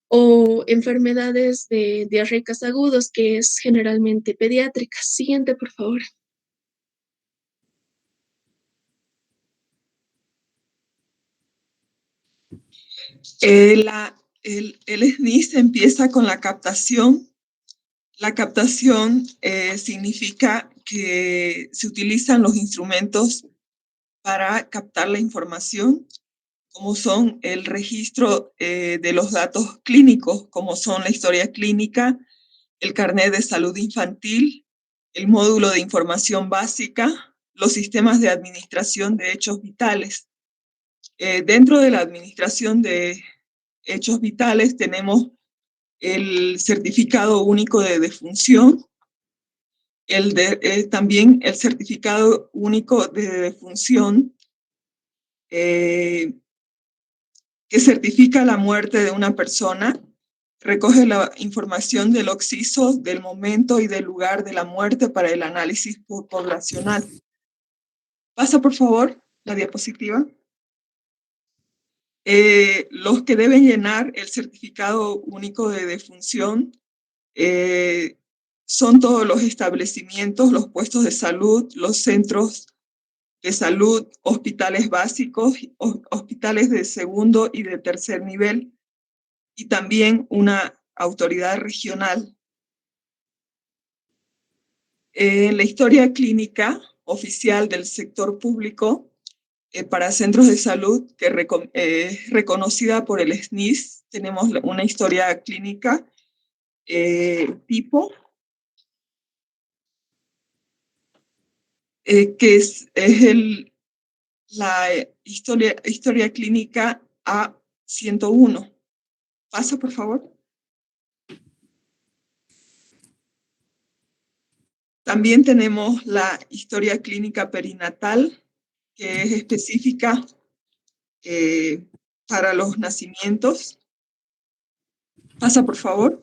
o enfermedades de diarreicas agudos, que es generalmente pediátricas. Siguiente, por favor. El SNIS empieza con la captación La captación significa que se utilizan los instrumentos para captar la información, como son el registro de los datos clínicos, como son la historia clínica, el carnet de salud infantil, el módulo de información básica, los sistemas de administración de hechos vitales. Dentro de la administración de hechos vitales tenemos el certificado único de defunción, también el certificado único de defunción que certifica la muerte de una persona, recoge la información del occiso, del momento y del lugar de la muerte para el análisis poblacional. Pasa, por favor, la diapositiva. Los que deben llenar el certificado único de defunción son todos los establecimientos, los puestos de salud, los centros de salud, hospitales básicos, hospitales de segundo y de tercer nivel, y también una autoridad regional. La historia clínica oficial del sector público para centros de salud, que es reconocida por el SNIS, tenemos una historia clínica tipo, que es la historia clínica A101. Pasa, por favor. También tenemos la historia clínica perinatal, que es específica para los nacimientos. Pasa, por favor.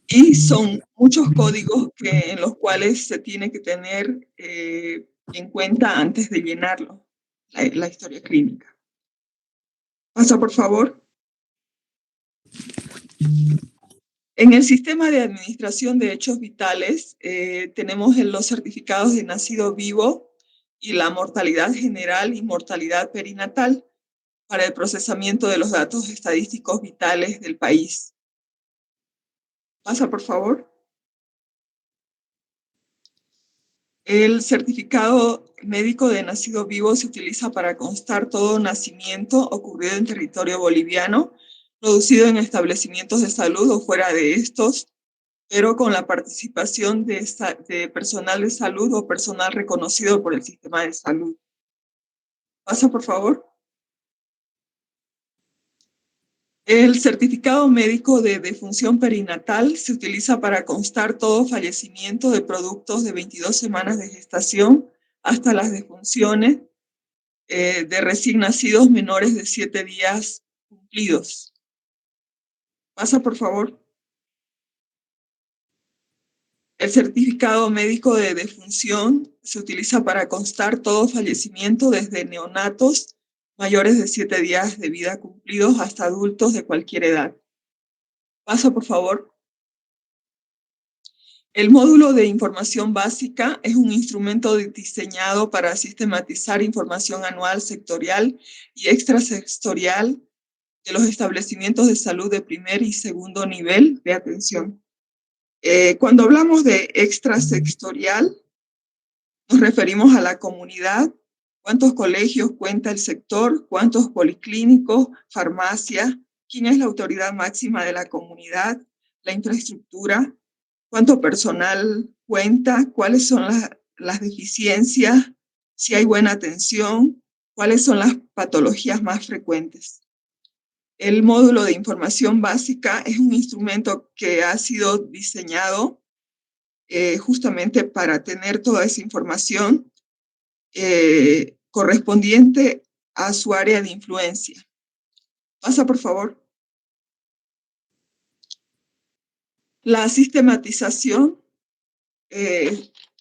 Y son muchos códigos en los cuales se tiene que tener en cuenta antes de llenarlo, la historia clínica. Pasa, por favor. En el sistema de administración de hechos vitales tenemos los certificados de nacido vivo y la mortalidad general y mortalidad perinatal para el procesamiento de los datos estadísticos vitales del país. Pasa, por favor. El certificado médico de nacido vivo se utiliza para constar todo nacimiento ocurrido en territorio boliviano, producido en establecimientos de salud o fuera de estos, pero con la participación de personal de salud o personal reconocido por el sistema de salud. Pasa, por favor. El certificado médico de defunción perinatal se utiliza para constar todo fallecimiento de productos de 22 semanas de gestación hasta las defunciones de recién nacidos menores de 7 días cumplidos. Pasa, por favor. El certificado médico de defunción se utiliza para constar todo fallecimiento desde neonatos mayores de 7 días de vida cumplidos hasta adultos de cualquier edad. Pasa, por favor. El módulo de información básica es un instrumento diseñado para sistematizar información anual, sectorial y extrasectorial de los establecimientos de salud de primer y segundo nivel de atención. Cuando hablamos de extrasectorial, nos referimos a la comunidad, cuántos colegios cuenta el sector, cuántos policlínicos, farmacias, quién es la autoridad máxima de la comunidad, la infraestructura, cuánto personal cuenta, cuáles son las deficiencias, si hay buena atención, cuáles son las patologías más frecuentes. El módulo de información básica es un instrumento que ha sido diseñado justamente para tener toda esa información correspondiente a su área de influencia. Pasa, por favor. La sistematización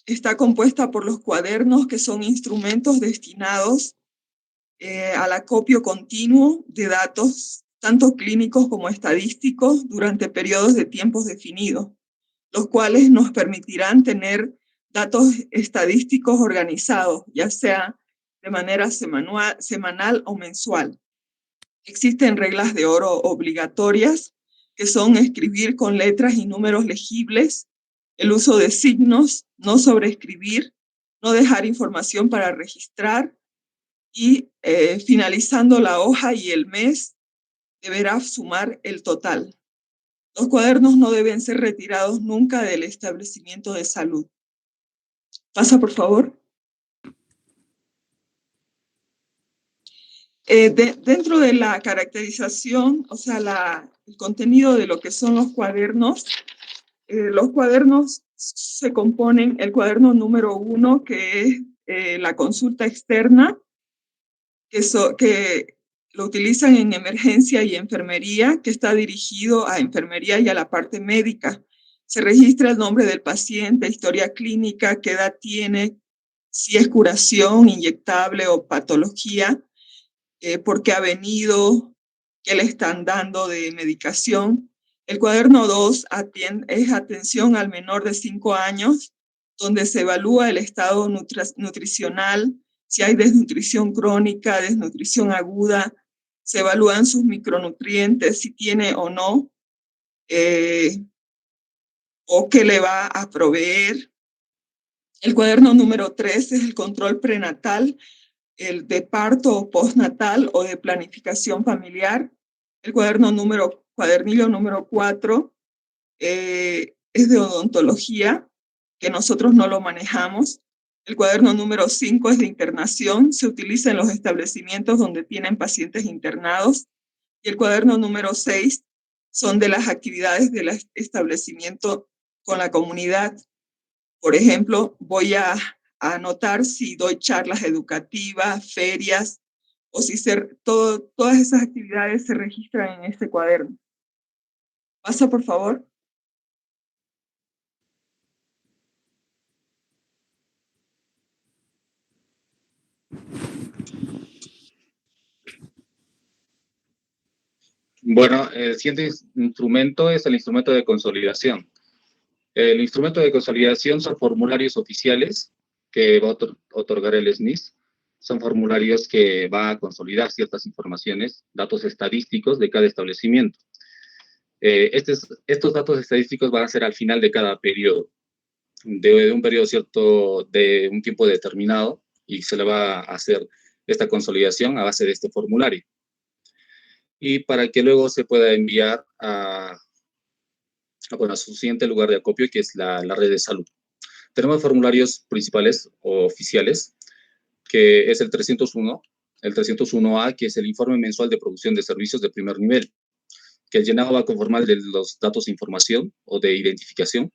está compuesta por los cuadernos, que son instrumentos destinados al acopio continuo de datos, tanto clínicos como estadísticos, durante periodos de tiempos definidos, los cuales nos permitirán tener datos estadísticos organizados, ya sea de manera semanal o mensual. Existen reglas de oro obligatorias que son escribir con letras y números legibles, el uso de signos, no sobreescribir, no dejar información para registrar y finalizando la hoja y el mes deberá sumar el total. Los cuadernos no deben ser retirados nunca del establecimiento de salud. Pasa, por favor. Dentro de la caracterización, o sea, el contenido de lo que son los cuadernos se componen, el cuaderno número 1, que es la consulta externa, que lo utilizan en emergencia y enfermería, que está dirigido a enfermería y a la parte médica. Se registra el nombre del paciente, historia clínica, qué edad tiene, si es curación, inyectable o patología, por qué ha venido, qué le están dando de medicación. El cuaderno 2 es atención al menor de 5 años, donde se evalúa el estado nutricional, si hay desnutrición crónica, desnutrición aguda, se evalúan sus micronutrientes, si tiene o no, o qué le va a proveer. El cuaderno número 3 es el control prenatal, el de parto o postnatal o de planificación familiar. El cuadernillo número 4 es de odontología, que nosotros no lo manejamos. El cuaderno número 5 es de internación, se utiliza en los establecimientos donde tienen pacientes internados. Y el cuaderno número 6 son de las actividades del establecimiento con la comunidad. Por ejemplo, voy a anotar si doy charlas educativas, ferias, o si todas esas actividades se registran en este cuaderno. Pasa, por favor. Bueno, el siguiente instrumento es el instrumento de consolidación. El instrumento de consolidación son formularios oficiales que va a otorgar el SNIS. Son formularios que van a consolidar ciertas informaciones, datos estadísticos de cada establecimiento. Estos datos estadísticos van a ser al final de cada periodo, de un periodo cierto, de un tiempo determinado, y se le va a hacer esta consolidación a base de este formulario. Y para que luego se pueda enviar a su siguiente lugar de acopio, que es la red de salud. Tenemos formularios principales o oficiales, que es el 301, el 301A, que es el informe mensual de producción de servicios de primer nivel, que el llenado va a conformar de los datos de información o de identificación,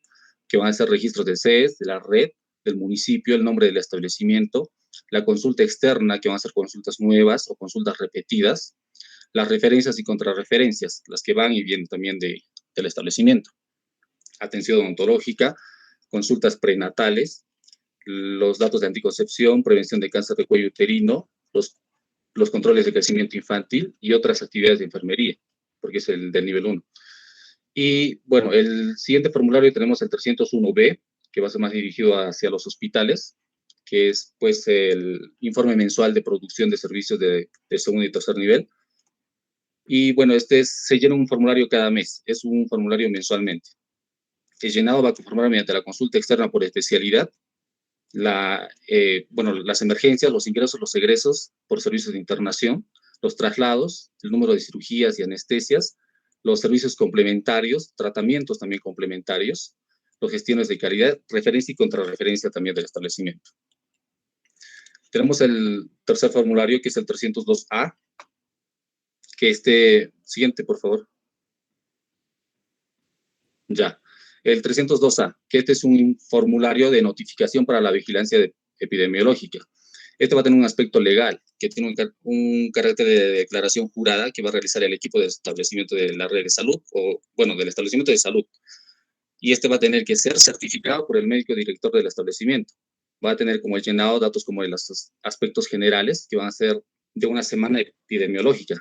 que van a ser registros del CES, de la red, del municipio, el nombre del establecimiento, la consulta externa, que van a ser consultas nuevas o consultas repetidas, las referencias y contrarreferencias, las que van y vienen también del establecimiento, atención odontológica, consultas prenatales, los datos de anticoncepción, prevención de cáncer de cuello uterino, los controles de crecimiento infantil y otras actividades de enfermería, porque es el del nivel 1. Y bueno, el siguiente formulario tenemos el 301B, que va a ser más dirigido hacia los hospitales, que es pues el informe mensual de producción de servicios de segundo y tercer nivel. Y bueno, se llena un formulario cada mes, es un formulario mensualmente. El llenado va a conformar mediante la consulta externa por especialidad, las emergencias, los ingresos, los egresos por servicios de internación, los traslados, el número de cirugías y anestesias, los servicios complementarios, tratamientos también complementarios, las gestiones de calidad, referencia y contrarreferencia también del establecimiento. Tenemos el tercer formulario, que es el 302A, que siguiente, por favor. Ya. El 302A, que este es un formulario de notificación para la vigilancia epidemiológica. Este va a tener un aspecto legal, que tiene un carácter de declaración jurada que va a realizar el equipo de establecimiento de la red de salud, del establecimiento de salud. Y este va a tener que ser certificado por el médico director del establecimiento. Va a tener como llenado datos como de los aspectos generales, que van a ser de una semana epidemiológica,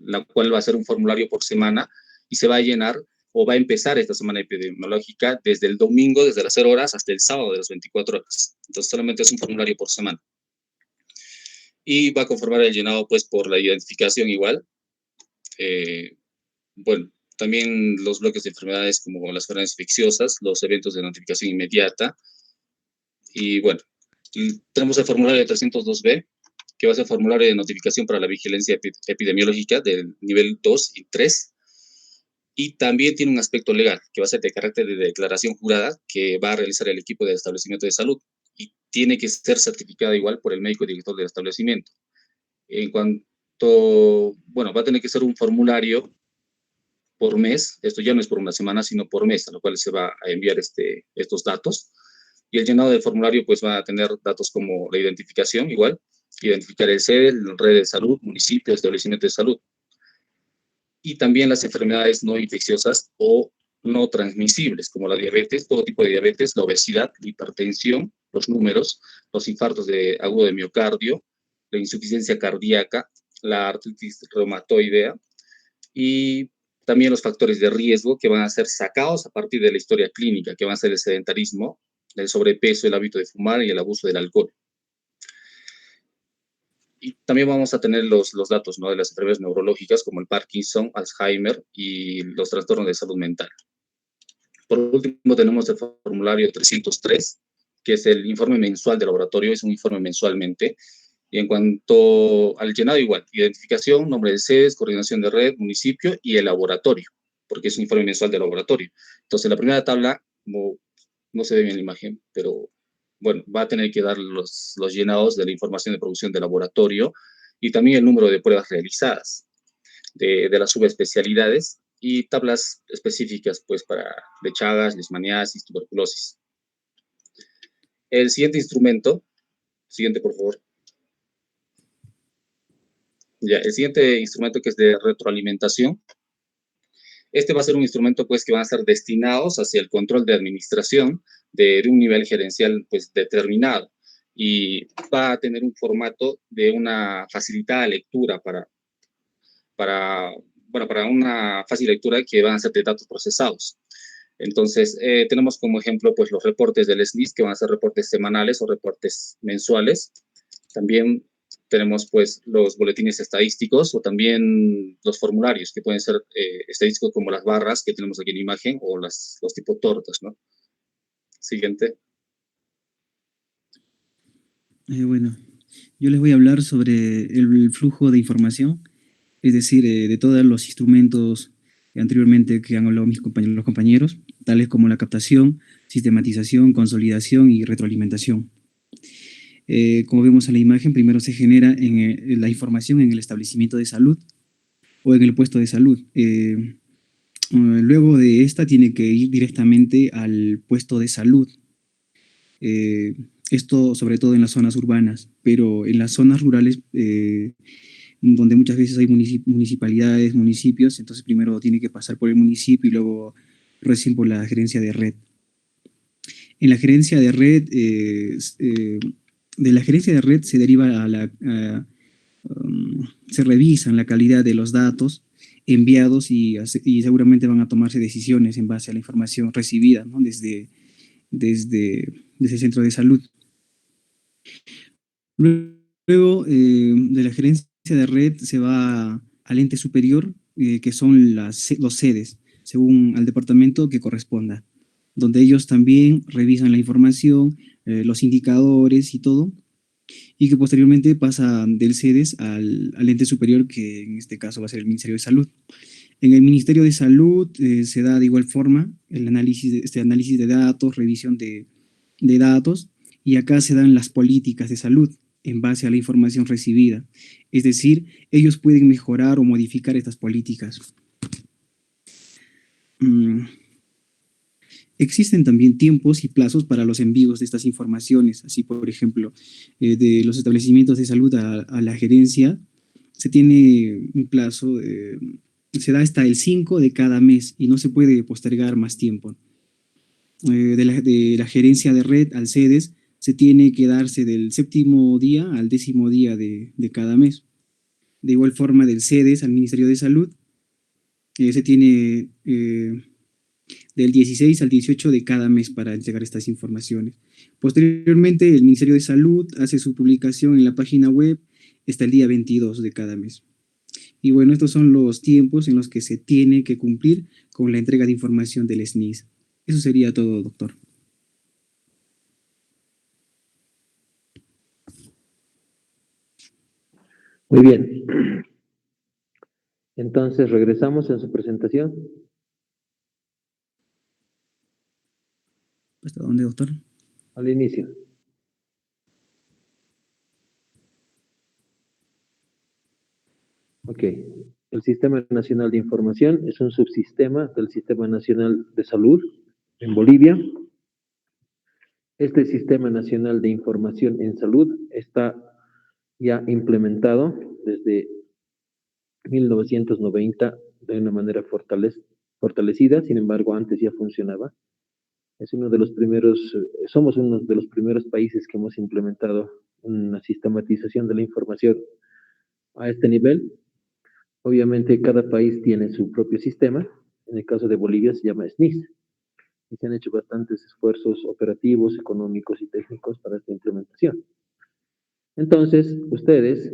la cual va a ser un formulario por semana y se va a llenar o va a empezar esta semana epidemiológica desde el domingo, desde las 0 horas hasta el sábado de las 24 horas. Entonces solamente es un formulario por semana. Y va a conformar el llenado pues por la identificación igual. también los bloques de enfermedades como las enfermedades infecciosas, los eventos de notificación inmediata. Y bueno, tenemos el formulario de 302B, que va a ser formulario de notificación para la vigilancia epidemiológica del nivel 2 y 3. Y también tiene un aspecto legal, que va a ser de carácter de declaración jurada, que va a realizar el equipo del establecimiento de salud. Y tiene que ser certificada igual por el médico director del establecimiento. En cuanto, bueno, va a tener que ser un formulario por mes, esto ya no es por una semana, sino por mes, a lo cual se va a enviar estos datos. Y el llenado del formulario pues va a tener datos como la identificación, igual, identificar el sede, la red de salud, municipio, establecimiento de salud. Y también las enfermedades no infecciosas o no transmisibles, como la diabetes, todo tipo de diabetes, la obesidad, la hipertensión, los números, los infartos agudo de miocardio, la insuficiencia cardíaca, la artritis reumatoidea y también los factores de riesgo que van a ser sacados a partir de la historia clínica, que van a ser el sedentarismo, el sobrepeso, el hábito de fumar y el abuso del alcohol. Y también vamos a tener los datos, ¿no?, de las enfermedades neurológicas como el Parkinson, Alzheimer y los trastornos de salud mental. Por último, tenemos el formulario 303, que es el informe mensual de laboratorio, es un informe mensualmente. Y en cuanto al llenado, igual, identificación, nombre de sedes, coordinación de red, municipio y el laboratorio, porque es un informe mensual de laboratorio. Entonces, la primera tabla, como no se ve bien la imagen, pero bueno, va a tener que dar los llenados de la información de producción de laboratorio y también el número de pruebas realizadas de las subespecialidades y tablas específicas, pues, de Chagas, leishmaniasis, tuberculosis. El siguiente instrumento, siguiente, por favor. Ya, el siguiente instrumento, que es de retroalimentación. Este va a ser un instrumento, pues, que van a ser destinados hacia el control de administración de un nivel gerencial, pues, determinado. Y va a tener un formato de una facilitada lectura para una fácil lectura, que van a ser de datos procesados. Entonces, tenemos como ejemplo, pues, los reportes del SNIS, que van a ser reportes semanales o reportes mensuales. También tenemos, pues, los boletines estadísticos o también los formularios, que pueden ser estadísticos, como las barras que tenemos aquí en la imagen, o los tipo tortas, ¿no? Siguiente. Bueno, yo les voy a hablar sobre el flujo de información, es decir, de todos los instrumentos anteriormente que han hablado los compañeros, tales como la captación, sistematización, consolidación y retroalimentación. Como vemos en la imagen, primero se genera la información en el establecimiento de salud o en el puesto de salud. Luego de esta tiene que ir directamente al puesto de salud. Esto sobre todo en las zonas urbanas, pero en las zonas rurales, donde muchas veces hay municipalidades, municipios, entonces primero tiene que pasar por el municipio y luego recién por la gerencia de red. En la gerencia de red, de la gerencia de red se deriva se revisan la calidad de los datos enviados y seguramente van a tomarse decisiones en base a la información recibida, ¿no?, desde el centro de salud. Luego de la gerencia de red se va al ente superior, que son los sedes, según al departamento que corresponda, donde ellos también revisan la información, los indicadores y todo, y que posteriormente pasa del sedes al ente superior, que en este caso va a ser el Ministerio de Salud. En el Ministerio de Salud se da de igual forma el análisis de datos, revisión de datos, y acá se dan las políticas de salud en base a la información recibida. Es decir, ellos pueden mejorar o modificar estas políticas. Existen también tiempos y plazos para los envíos de estas informaciones. Así, por ejemplo, de los establecimientos de salud a la gerencia, se tiene un plazo, se da hasta el 5 de cada mes y no se puede postergar más tiempo. De la gerencia de red al sedes, se tiene que darse del 7º día al 10º día de cada mes. De igual forma, del sedes al Ministerio de Salud, se tiene del 16 al 18 de cada mes para entregar estas informaciones. Posteriormente, el Ministerio de Salud hace su publicación en la página web hasta el día 22 de cada mes. Y bueno, estos son los tiempos en los que se tiene que cumplir con la entrega de información del SNIS. Eso sería todo, doctor. Muy bien. Entonces, regresamos en su presentación. ¿Hasta dónde, doctor? Al inicio. Ok. El Sistema Nacional de Información es un subsistema del Sistema Nacional de Salud en Bolivia. Este Sistema Nacional de Información en Salud está ya implementado desde 1990 de una manera fortalecida, sin embargo, antes ya funcionaba. Es uno de los primeros, somos uno de los primeros países que hemos implementado una sistematización de la información a este nivel. Obviamente, cada país tiene su propio sistema. En el caso de Bolivia se llama SNIS. Y se han hecho bastantes esfuerzos operativos, económicos y técnicos para esta implementación. Entonces, ustedes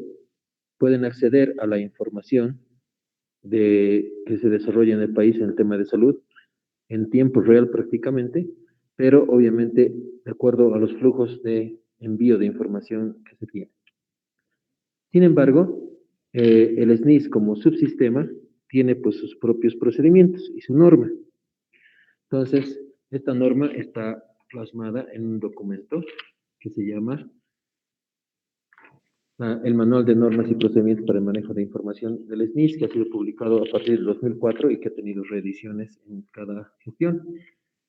pueden acceder a la información que se desarrolla en el país en el tema de salud en tiempo real prácticamente, pero obviamente de acuerdo a los flujos de envío de información que se tiene. Sin embargo, el SNIS como subsistema tiene pues sus propios procedimientos y su norma. Entonces, esta norma está plasmada en un documento que se llama el Manual de Normas y Procedimientos para el Manejo de Información del SNIS, que ha sido publicado a partir del 2004 y que ha tenido reediciones en cada gestión.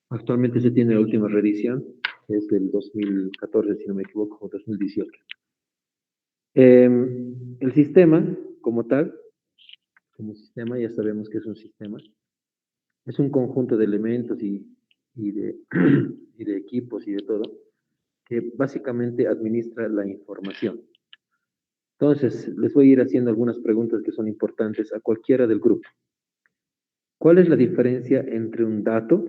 Actualmente se tiene la última reedición, que es del 2014, si no me equivoco, o 2018. El sistema, como tal, como sistema, ya sabemos que es un sistema, es un conjunto de elementos y de equipos y de todo, que básicamente administra la información. Entonces, les voy a ir haciendo algunas preguntas que son importantes a cualquiera del grupo. ¿Cuál es la diferencia entre un dato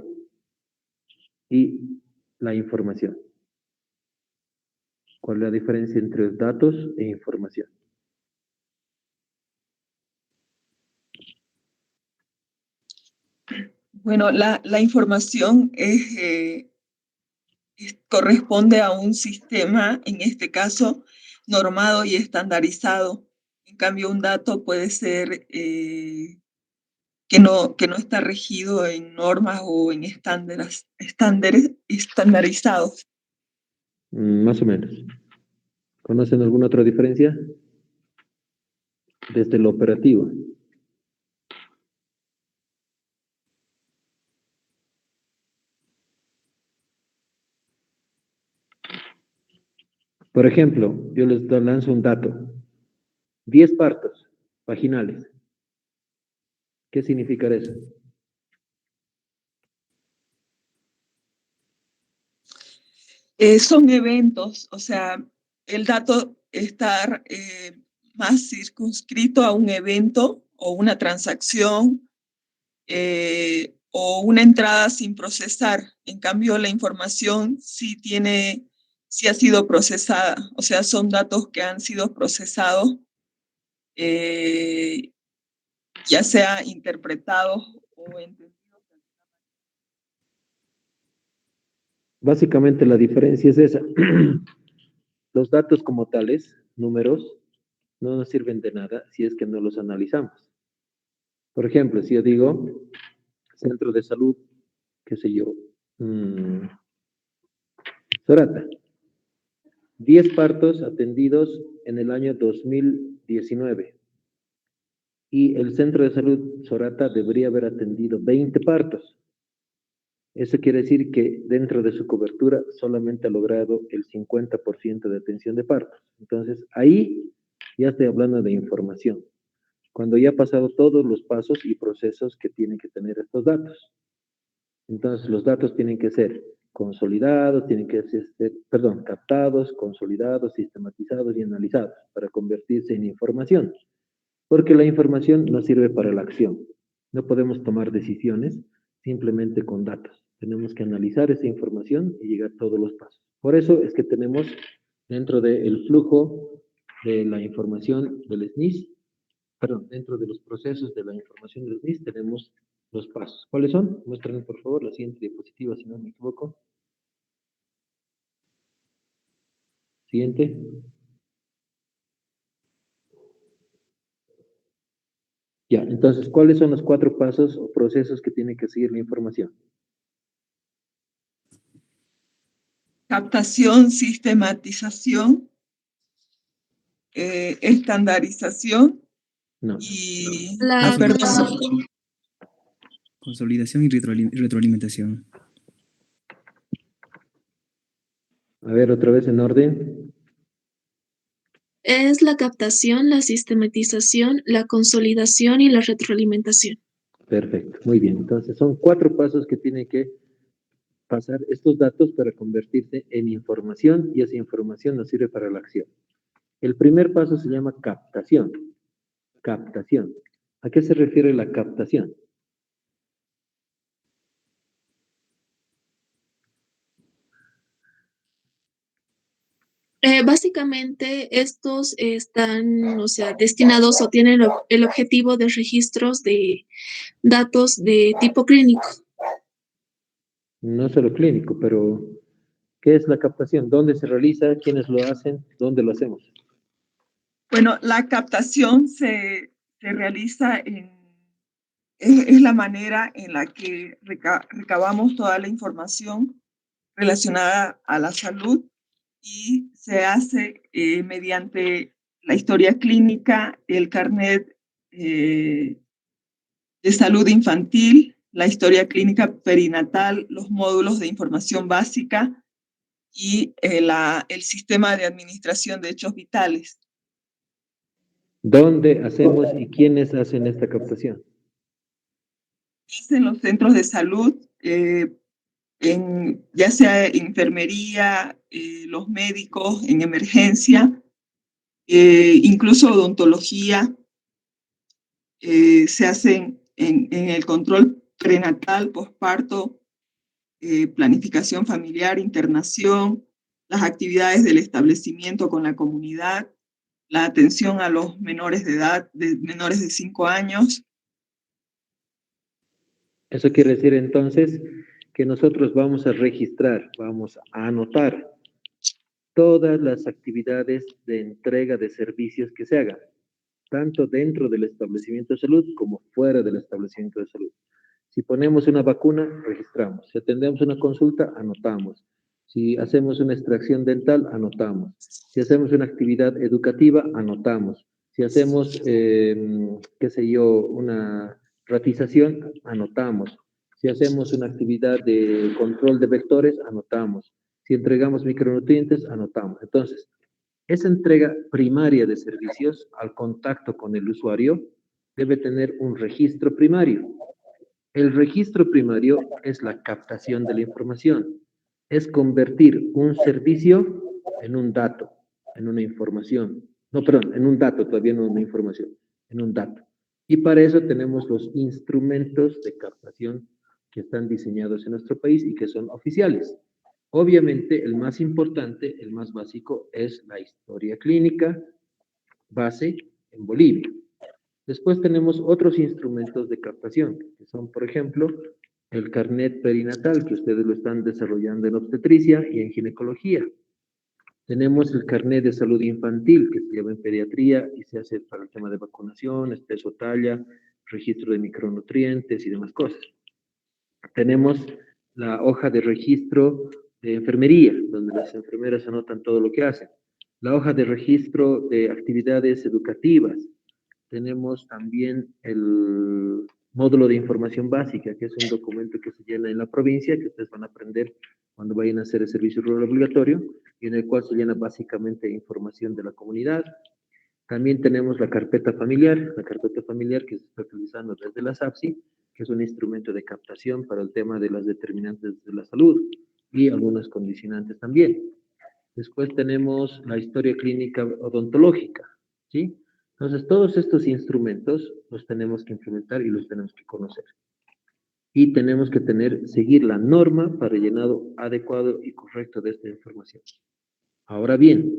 y la información? ¿Cuál es la diferencia entre datos e información? Bueno, la información corresponde a un sistema, en este caso, normado y estandarizado. En cambio, un dato puede ser que no está regido en normas o en estándares estandarizados. Más o menos. ¿Conocen alguna otra diferencia? Desde lo operativo. Por ejemplo, yo les lanzo un dato. 10 partos vaginales. ¿Qué significa eso? Son eventos, o sea, el dato está más circunscrito a un evento o una transacción o una entrada sin procesar. En cambio, la información sí ha sido procesada, o sea, son datos que han sido procesados, ya sea interpretados o entendidos. Básicamente la diferencia es esa. Los datos como tales, números, no nos sirven de nada si es que no los analizamos. Por ejemplo, si yo digo centro de salud, qué sé yo, Sorata, 10 partos atendidos en el año 2019 y el centro de salud Sorata debería haber atendido 20 partos. Eso quiere decir que dentro de su cobertura solamente ha logrado el 50% de atención de partos. Entonces, ahí ya estoy hablando de información, cuando ya ha pasado todos los pasos y procesos que tienen que tener estos datos. Entonces, los datos tienen que ser consolidados, tienen que ser, captados, consolidados, sistematizados y analizados para convertirse en información. Porque la información nos sirve para la acción. No podemos tomar decisiones simplemente con datos. Tenemos que analizar esa información y llegar a todos los pasos. Por eso es que tenemos dentro del flujo de la información del SNIS perdón, dentro de los procesos de la información del SNIS tenemos los pasos. ¿Cuáles son? Muéstrenme, por favor, la siguiente diapositiva, si no me equivoco. Siguiente. Ya, entonces, ¿cuáles son los 4 pasos o procesos que tiene que seguir la información? Captación, sistematización, estandarización No. y... La perdón. Consolidación y retroalimentación. A ver, otra vez en orden. Es la captación, la sistematización, la consolidación y la retroalimentación. Perfecto, muy bien. Entonces, son 4 pasos que tiene que pasar estos datos para convertirse en información y esa información nos sirve para la acción. El primer paso se llama captación. Captación. ¿A qué se refiere la captación? Básicamente, estos están, o sea, destinados o tienen el objetivo de registros de datos de tipo clínico. No solo clínico, pero ¿qué es la captación? ¿Dónde se realiza? ¿Quiénes lo hacen? ¿Dónde lo hacemos? Bueno, la captación se realiza es la manera en la que recabamos toda la información relacionada a la salud y se hace mediante la historia clínica, el carnet de salud infantil, la historia clínica perinatal, los módulos de información básica y el sistema de administración de hechos vitales. ¿Dónde hacemos y quiénes hacen esta captación? En los centros de salud, ya sea enfermería, los médicos en emergencia, incluso odontología, se hacen en el control prenatal, posparto, planificación familiar, internación, las actividades del establecimiento con la comunidad, la atención a los menores de edad, menores de 5 años. Eso quiere decir entonces que nosotros vamos a registrar, vamos a anotar todas las actividades de entrega de servicios que se hagan, tanto dentro del establecimiento de salud como fuera del establecimiento de salud. Si ponemos una vacuna, registramos. Si atendemos una consulta, anotamos. Si hacemos una extracción dental, anotamos. Si hacemos una actividad educativa, anotamos. Si hacemos, qué sé yo, una ratización, anotamos. Si hacemos una actividad de control de vectores, anotamos. Si entregamos micronutrientes, anotamos. Entonces, esa entrega primaria de servicios al contacto con el usuario debe tener un registro primario. El registro primario es la captación de la información, es convertir un servicio en un dato, en una información. No, perdón, en un dato, todavía no una información, en un dato. Y para eso tenemos los instrumentos de captación que están diseñados en nuestro país y que son oficiales. Obviamente, el más importante, el más básico, es la historia clínica base en Bolivia. Después tenemos otros instrumentos de captación, que son, por ejemplo, el carnet perinatal, que ustedes lo están desarrollando en obstetricia y en ginecología. Tenemos el carnet de salud infantil, que se lleva en pediatría y se hace para el tema de vacunación, peso, talla, registro de micronutrientes y demás cosas. Tenemos la hoja de registro de enfermería, donde las enfermeras anotan todo lo que hacen. La hoja de registro de actividades educativas. Tenemos también el módulo de información básica, que es un documento que se llena en la provincia, que ustedes van a aprender cuando vayan a hacer el servicio rural obligatorio, y en el cual se llena básicamente información de la comunidad. También tenemos la carpeta familiar que se está utilizando desde la SAPSI, que es un instrumento de captación para el tema de las determinantes de la salud y algunas condicionantes también. Después tenemos la historia clínica odontológica, ¿sí? Entonces, todos estos instrumentos los tenemos que implementar y los tenemos que conocer. Y tenemos que seguir la norma para llenado adecuado y correcto de esta información. Ahora bien,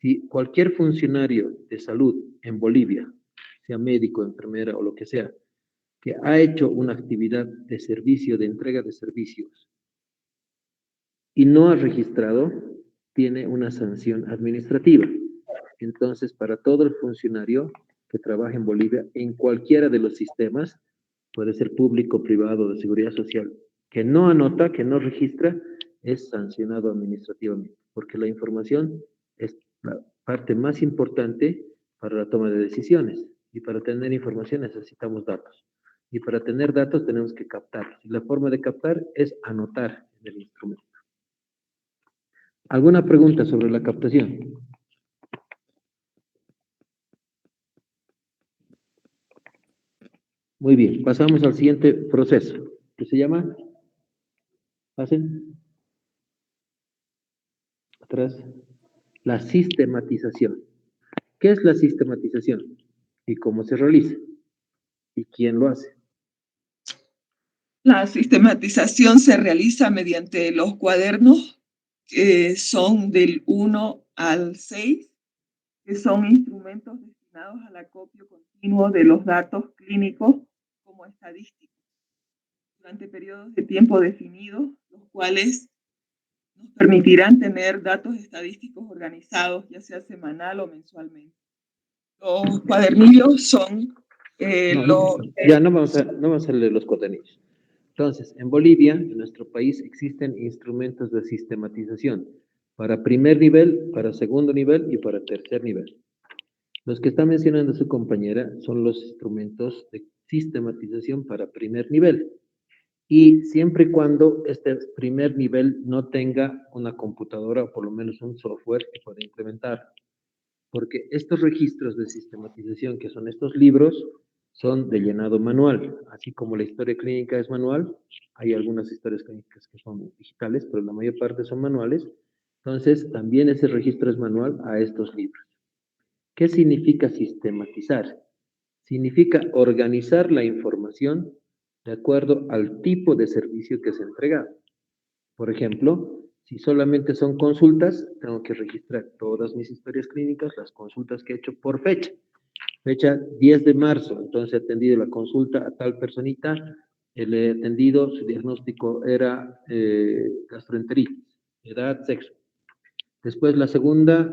si cualquier funcionario de salud en Bolivia sea médico, enfermera o lo que sea, que ha hecho una actividad de servicio, de entrega de servicios, y no ha registrado, tiene una sanción administrativa. Entonces, para todo el funcionario que trabaja en Bolivia, en cualquiera de los sistemas, puede ser público, privado, de seguridad social, que no anota, que no registra, es sancionado administrativamente, porque la información es la parte más importante para la toma de decisiones. Y para tener información necesitamos datos. Y para tener datos tenemos que captarlos. Y la forma de captar es anotar en el instrumento. ¿Alguna pregunta sobre la captación? Muy bien, pasamos al siguiente proceso, que se llama, pasen, atrás, la sistematización. ¿Qué es la sistematización? ¿Y cómo se realiza? ¿Y quién lo hace? La sistematización se realiza mediante los cuadernos que son del 1 al 6, que son instrumentos destinados al acopio continuo de los datos clínicos como estadísticos durante periodos de tiempo definidos, los cuales nos permitirán tener datos estadísticos organizados, ya sea semanal o mensualmente. Los cuadernillos son Ya no vamos a leer los cuadernillos. Entonces, en Bolivia, en nuestro país, existen instrumentos de sistematización para primer nivel, para segundo nivel y para tercer nivel. Los que está mencionando su compañera son los instrumentos de sistematización para primer nivel. Y siempre y cuando este primer nivel no tenga una computadora o por lo menos un software que pueda implementar. Porque estos registros de sistematización, que son estos libros, son de llenado manual. Así como la historia clínica es manual, hay algunas historias clínicas que son digitales, pero la mayor parte son manuales. Entonces, también ese registro es manual a estos libros. ¿Qué significa sistematizar? Significa organizar la información de acuerdo al tipo de servicio que se entrega. Por ejemplo, si solamente son consultas, tengo que registrar todas mis historias clínicas, las consultas que he hecho por fecha. Fecha 10 de marzo, entonces he atendido la consulta a tal personita, he atendido, su diagnóstico era gastroenteritis, edad, sexo. Después la segunda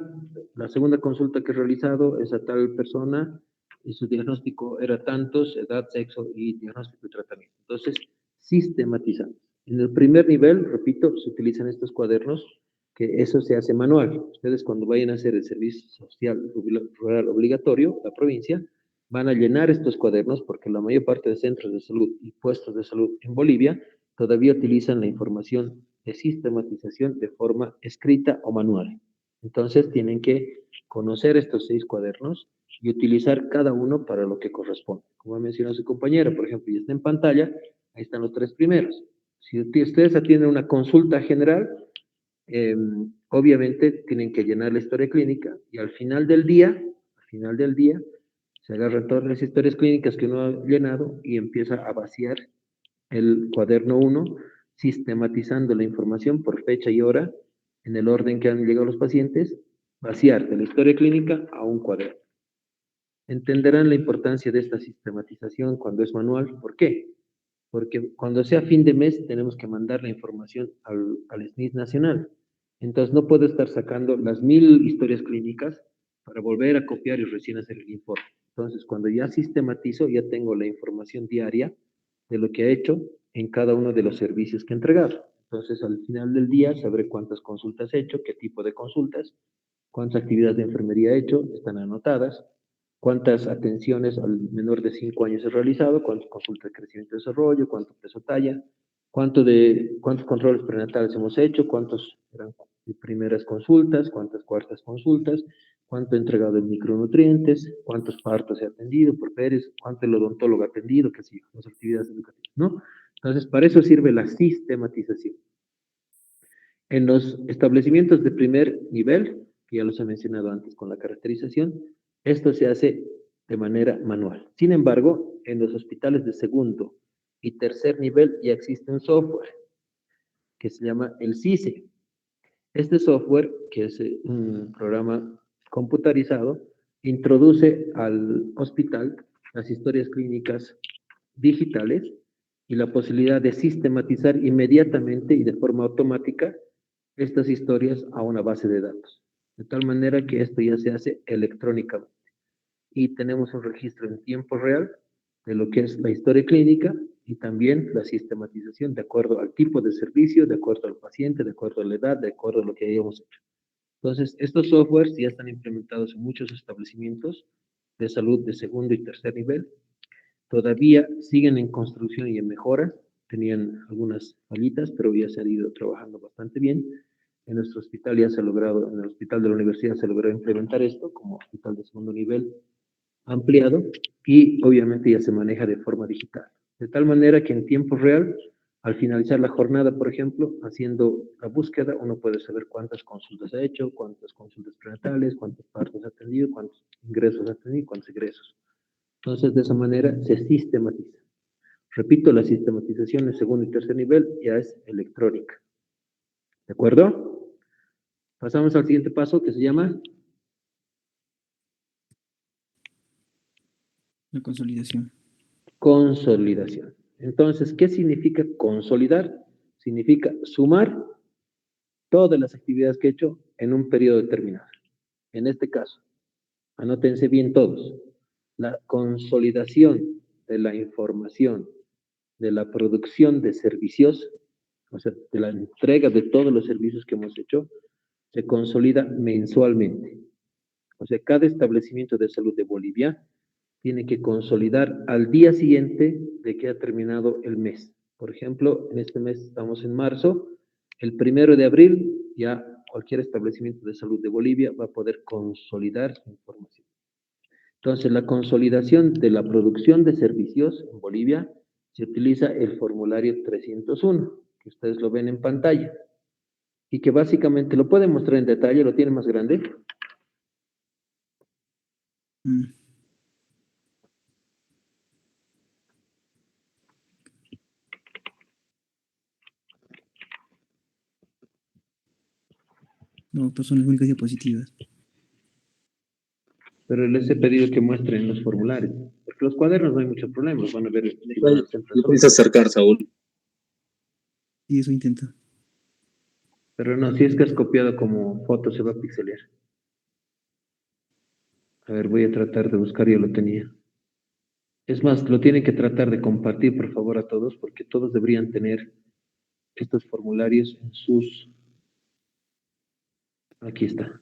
consulta que he realizado es a tal persona y su diagnóstico era tantos, edad, sexo y diagnóstico y tratamiento. Entonces, sistematizamos. En el primer nivel, repito, se utilizan estos cuadernos, que eso se hace manual. Ustedes cuando vayan a hacer el servicio social rural obligatorio, la provincia, van a llenar estos cuadernos porque la mayor parte de centros de salud y puestos de salud en Bolivia todavía utilizan la información de sistematización de forma escrita o manual. Entonces tienen que conocer estos 6 cuadernos y utilizar cada uno para lo que corresponde. Como ha mencionado su compañera, por ejemplo, ya está en pantalla, ahí están los 3 primeros. Si ustedes atienden una consulta general, obviamente tienen que llenar la historia clínica y al final del día, se agarran todas las historias clínicas que uno ha llenado y empieza a vaciar el cuaderno 1, sistematizando la información por fecha y hora, en el orden que han llegado los pacientes, vaciar de la historia clínica a un cuaderno. Entenderán la importancia de esta sistematización cuando es manual. ¿Por qué? Porque cuando sea fin de mes tenemos que mandar la información al SNIS nacional. Entonces no puedo estar sacando las 1000 historias clínicas para volver a copiar y recién hacer el informe. Entonces cuando ya sistematizo, ya tengo la información diaria de lo que ha hecho en cada uno de los servicios que he entregado. Entonces al final del día sabré cuántas consultas he hecho, qué tipo de consultas, cuántas actividades de enfermería he hecho, están anotadas, cuántas atenciones al menor de 5 años he realizado, cuántas consultas de crecimiento y desarrollo, cuánto peso talla, cuántos controles prenatales hemos hecho, cuántos eran primeras consultas, cuántas cuartas consultas, cuánto he entregado de micronutrientes, cuántos partos he atendido por Pérez, cuánto el odontólogo ha atendido, qué sé yo, las actividades educativas, ¿no? Entonces, para eso sirve la sistematización. En los establecimientos de primer nivel, que ya los he mencionado antes con la caracterización, esto se hace de manera manual. Sin embargo, en los hospitales de segundo y tercer nivel ya existe un software que se llama el CICE. Este software, que es un programa computarizado, introduce al hospital las historias clínicas digitales y la posibilidad de sistematizar inmediatamente y de forma automática estas historias a una base de datos, de tal manera que esto ya se hace electrónicamente. Y tenemos un registro en tiempo real de lo que es la historia clínica y también la sistematización de acuerdo al tipo de servicio, de acuerdo al paciente, de acuerdo a la edad, de acuerdo a lo que hayamos hecho. Entonces, estos softwares ya están implementados en muchos establecimientos de salud de segundo y tercer nivel. Todavía siguen en construcción y en mejora. Tenían algunas fallitas, pero ya se ha ido trabajando bastante bien. En nuestro hospital ya se ha logrado, en el hospital de la universidad se logró implementar esto como hospital de segundo nivel ampliado y obviamente ya se maneja de forma digital. De tal manera que en tiempo real, al finalizar la jornada, por ejemplo, haciendo la búsqueda, uno puede saber cuántas consultas ha hecho, cuántas consultas prenatales, cuántos partos ha tenido, cuántos ingresos ha tenido, cuántos egresos. Entonces, de esa manera se sistematiza. Repito, la sistematización en segundo y tercer nivel ya es electrónica. ¿De acuerdo? Pasamos al siguiente paso que se llama La consolidación. consolidación. Entonces, ¿qué significa consolidar? Significa sumar todas las actividades que he hecho en un periodo determinado. En este caso, anótense bien todos. La consolidación de la información, de la producción de servicios, o sea, de la entrega de todos los servicios que hemos hecho, se consolida mensualmente. O sea, cada establecimiento de salud de Bolivia tiene que consolidar al día siguiente de que ha terminado el mes. Por ejemplo, en este mes estamos en marzo, el 1 de abril ya cualquier establecimiento de salud de Bolivia va a poder consolidar su información. Entonces, la consolidación de la producción de servicios en Bolivia se utiliza el formulario 301, que ustedes lo ven en pantalla, y que básicamente lo pueden mostrar en detalle, lo tiene más grande. No, pues son las únicas diapositivas. Pero les he pedido que muestren los formularios, porque los cuadernos no hay mucho problema, los van a ver. ¿Le puedes acercar, Saúl? Y eso intento. Pero no, si es que has copiado como foto, se va a pixelear. A ver, voy a tratar de buscar, yo lo tenía. Es más, lo tienen que tratar de compartir, por favor, a todos, porque todos deberían tener estos formularios en sus... Aquí está.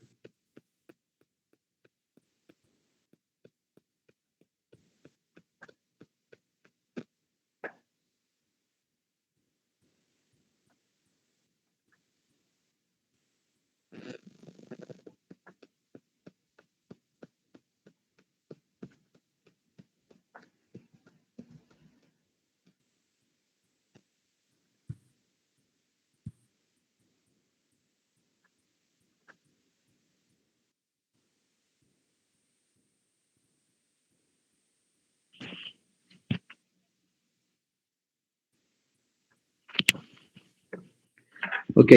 Ok.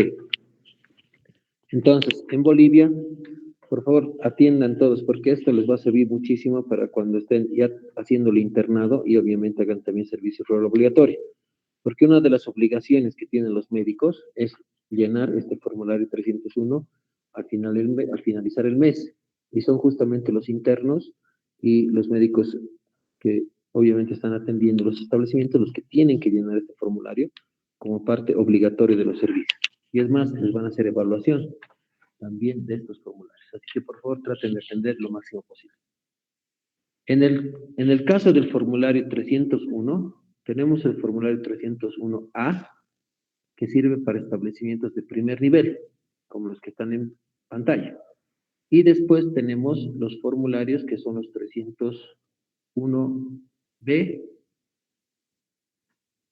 Entonces, en Bolivia, por favor, atiendan todos, porque esto les va a servir muchísimo para cuando estén ya haciendo el internado y obviamente hagan también servicio rural obligatorio. Porque una de las obligaciones que tienen los médicos es llenar este formulario 301 al finalizar el mes. Y son justamente los internos y los médicos que obviamente están atendiendo los establecimientos los que tienen que llenar este formulario como parte obligatoria de los servicios. Y es más, les van a hacer evaluación también de estos formularios. Así que por favor traten de atender lo máximo posible. En el caso del formulario 301, tenemos el formulario 301A, que sirve para establecimientos de primer nivel, como los que están en pantalla. Y después tenemos los formularios que son los 301B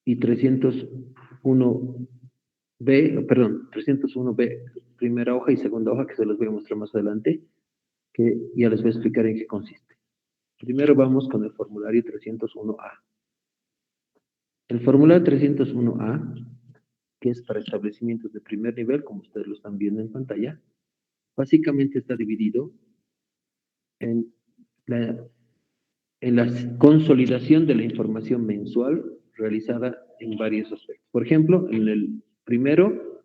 y 301B, primera hoja y segunda hoja, que se los voy a mostrar más adelante, que ya les voy a explicar en qué consiste. Primero vamos con el formulario 301A. El formulario 301A, que es para establecimientos de primer nivel, como ustedes lo están viendo en pantalla, básicamente está dividido en la- en la consolidación de la información mensual realizada en varios aspectos. Por ejemplo, en el primero,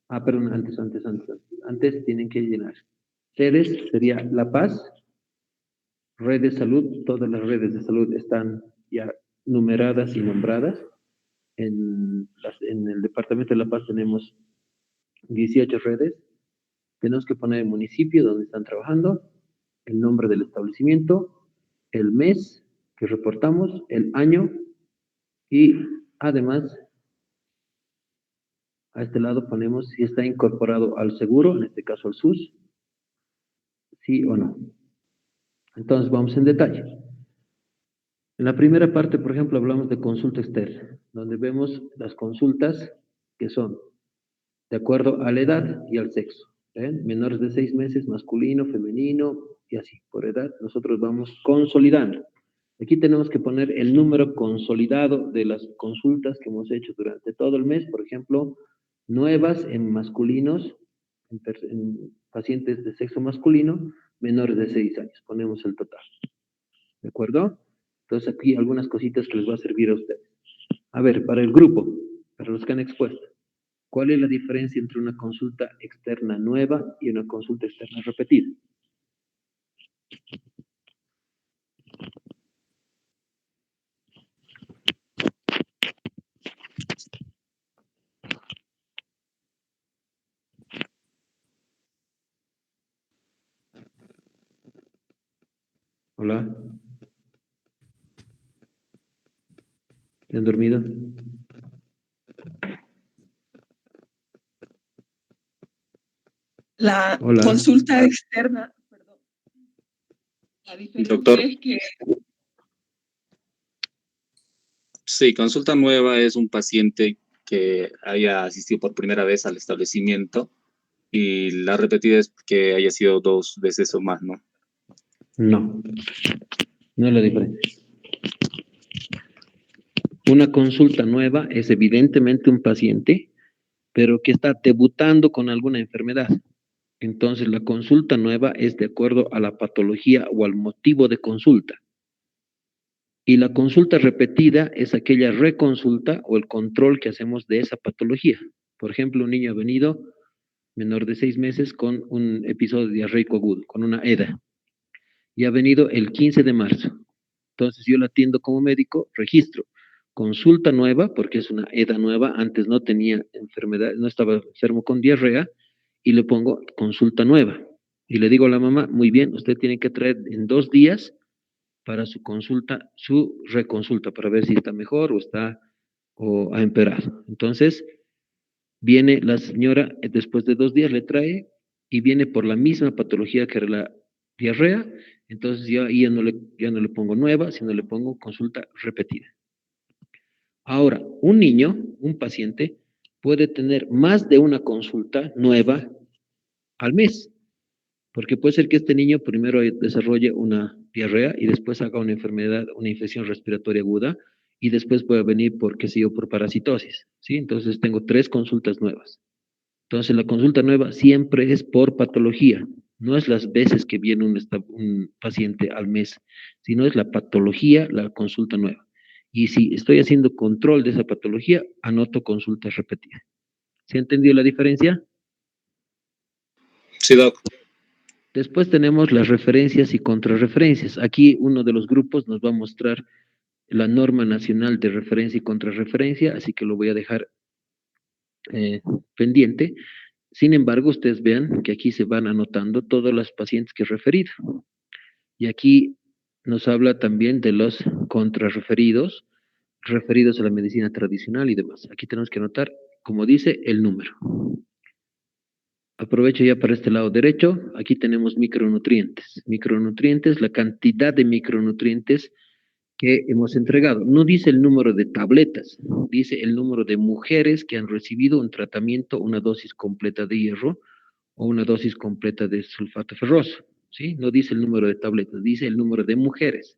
perdón, antes tienen que llenar. Sedes sería La Paz, red de salud, todas las redes de salud están ya numeradas y nombradas. En el departamento de La Paz tenemos 18 redes. Tenemos que poner el municipio donde están trabajando, el nombre del establecimiento, el mes que reportamos, el año y además a este lado ponemos si está incorporado al seguro, en este caso al SUS, sí o no. Entonces vamos en detalle. En la primera parte, por ejemplo, hablamos de consulta externa, donde vemos las consultas que son de acuerdo a la edad y al sexo. ¿Ven? Menores de 6 meses, masculino, femenino y así, por edad. Nosotros vamos consolidando. Aquí tenemos que poner el número consolidado de las consultas que hemos hecho durante todo el mes, por ejemplo, nuevas en masculinos, en pacientes de sexo masculino, menores de 6 años. Ponemos el total. ¿De acuerdo? Entonces aquí algunas cositas que les va a servir a ustedes. A ver, para el grupo, para los que han expuesto, ¿cuál es la diferencia entre una consulta externa nueva y una consulta externa repetida? Hola. ¿Se han dormido? La Hola. consulta externa, perdón, la diferencia Doctor. es que Sí, consulta nueva es un paciente que haya asistido por primera vez al establecimiento y la repetida es que haya sido 2 veces o más, ¿no? No, no es la diferencia. Una consulta nueva es evidentemente un paciente, pero que está debutando con alguna enfermedad. Entonces, la consulta nueva es de acuerdo a la patología o al motivo de consulta. Y la consulta repetida es aquella reconsulta o el control que hacemos de esa patología. Por ejemplo, un niño ha venido, menor de 6 meses, con un episodio diarreico agudo, con una EDA. Y ha venido el 15 de marzo. Entonces yo la atiendo como médico, registro. Consulta nueva, porque es una EDA nueva, antes no tenía enfermedad, no estaba enfermo con diarrea, y le pongo consulta nueva. Y le digo a la mamá, muy bien, usted tiene que traer en 2 días para su consulta, su reconsulta, para ver si está mejor o ha empeorado. Entonces, viene la señora, después de 2 días le trae y viene por la misma patología que era la diarrea, entonces yo ahí ya no le pongo nueva, sino le pongo consulta repetida. Ahora, un niño, un paciente, puede tener más de una consulta nueva al mes, porque puede ser que este niño primero desarrolle una diarrea y después haga una enfermedad, una infección respiratoria aguda, y después puede venir por, qué sé yo, por parasitosis, ¿sí? Entonces tengo 3 consultas nuevas. Entonces, la consulta nueva siempre es por patología, no es las veces que viene un paciente al mes, sino es la patología, la consulta nueva. Y si estoy haciendo control de esa patología, anoto consulta repetida. ¿Se ha entendido la diferencia? Sí, doc. Después tenemos las referencias y contrarreferencias. Aquí uno de los grupos nos va a mostrar la norma nacional de referencia y contrarreferencia, así que lo voy a dejar pendiente. Sin embargo, ustedes vean que aquí se van anotando todos los pacientes que he referido. Y aquí nos habla también de los contrarreferidos, referidos a la medicina tradicional y demás. Aquí tenemos que anotar, como dice, el número. Aprovecho ya para este lado derecho. Aquí tenemos micronutrientes. Micronutrientes, la cantidad de micronutrientes que hemos entregado. No dice el número de tabletas, dice el número de mujeres que han recibido un tratamiento, una dosis completa de hierro o una dosis completa de sulfato ferroso, ¿sí? No dice el número de tabletas, dice el número de mujeres.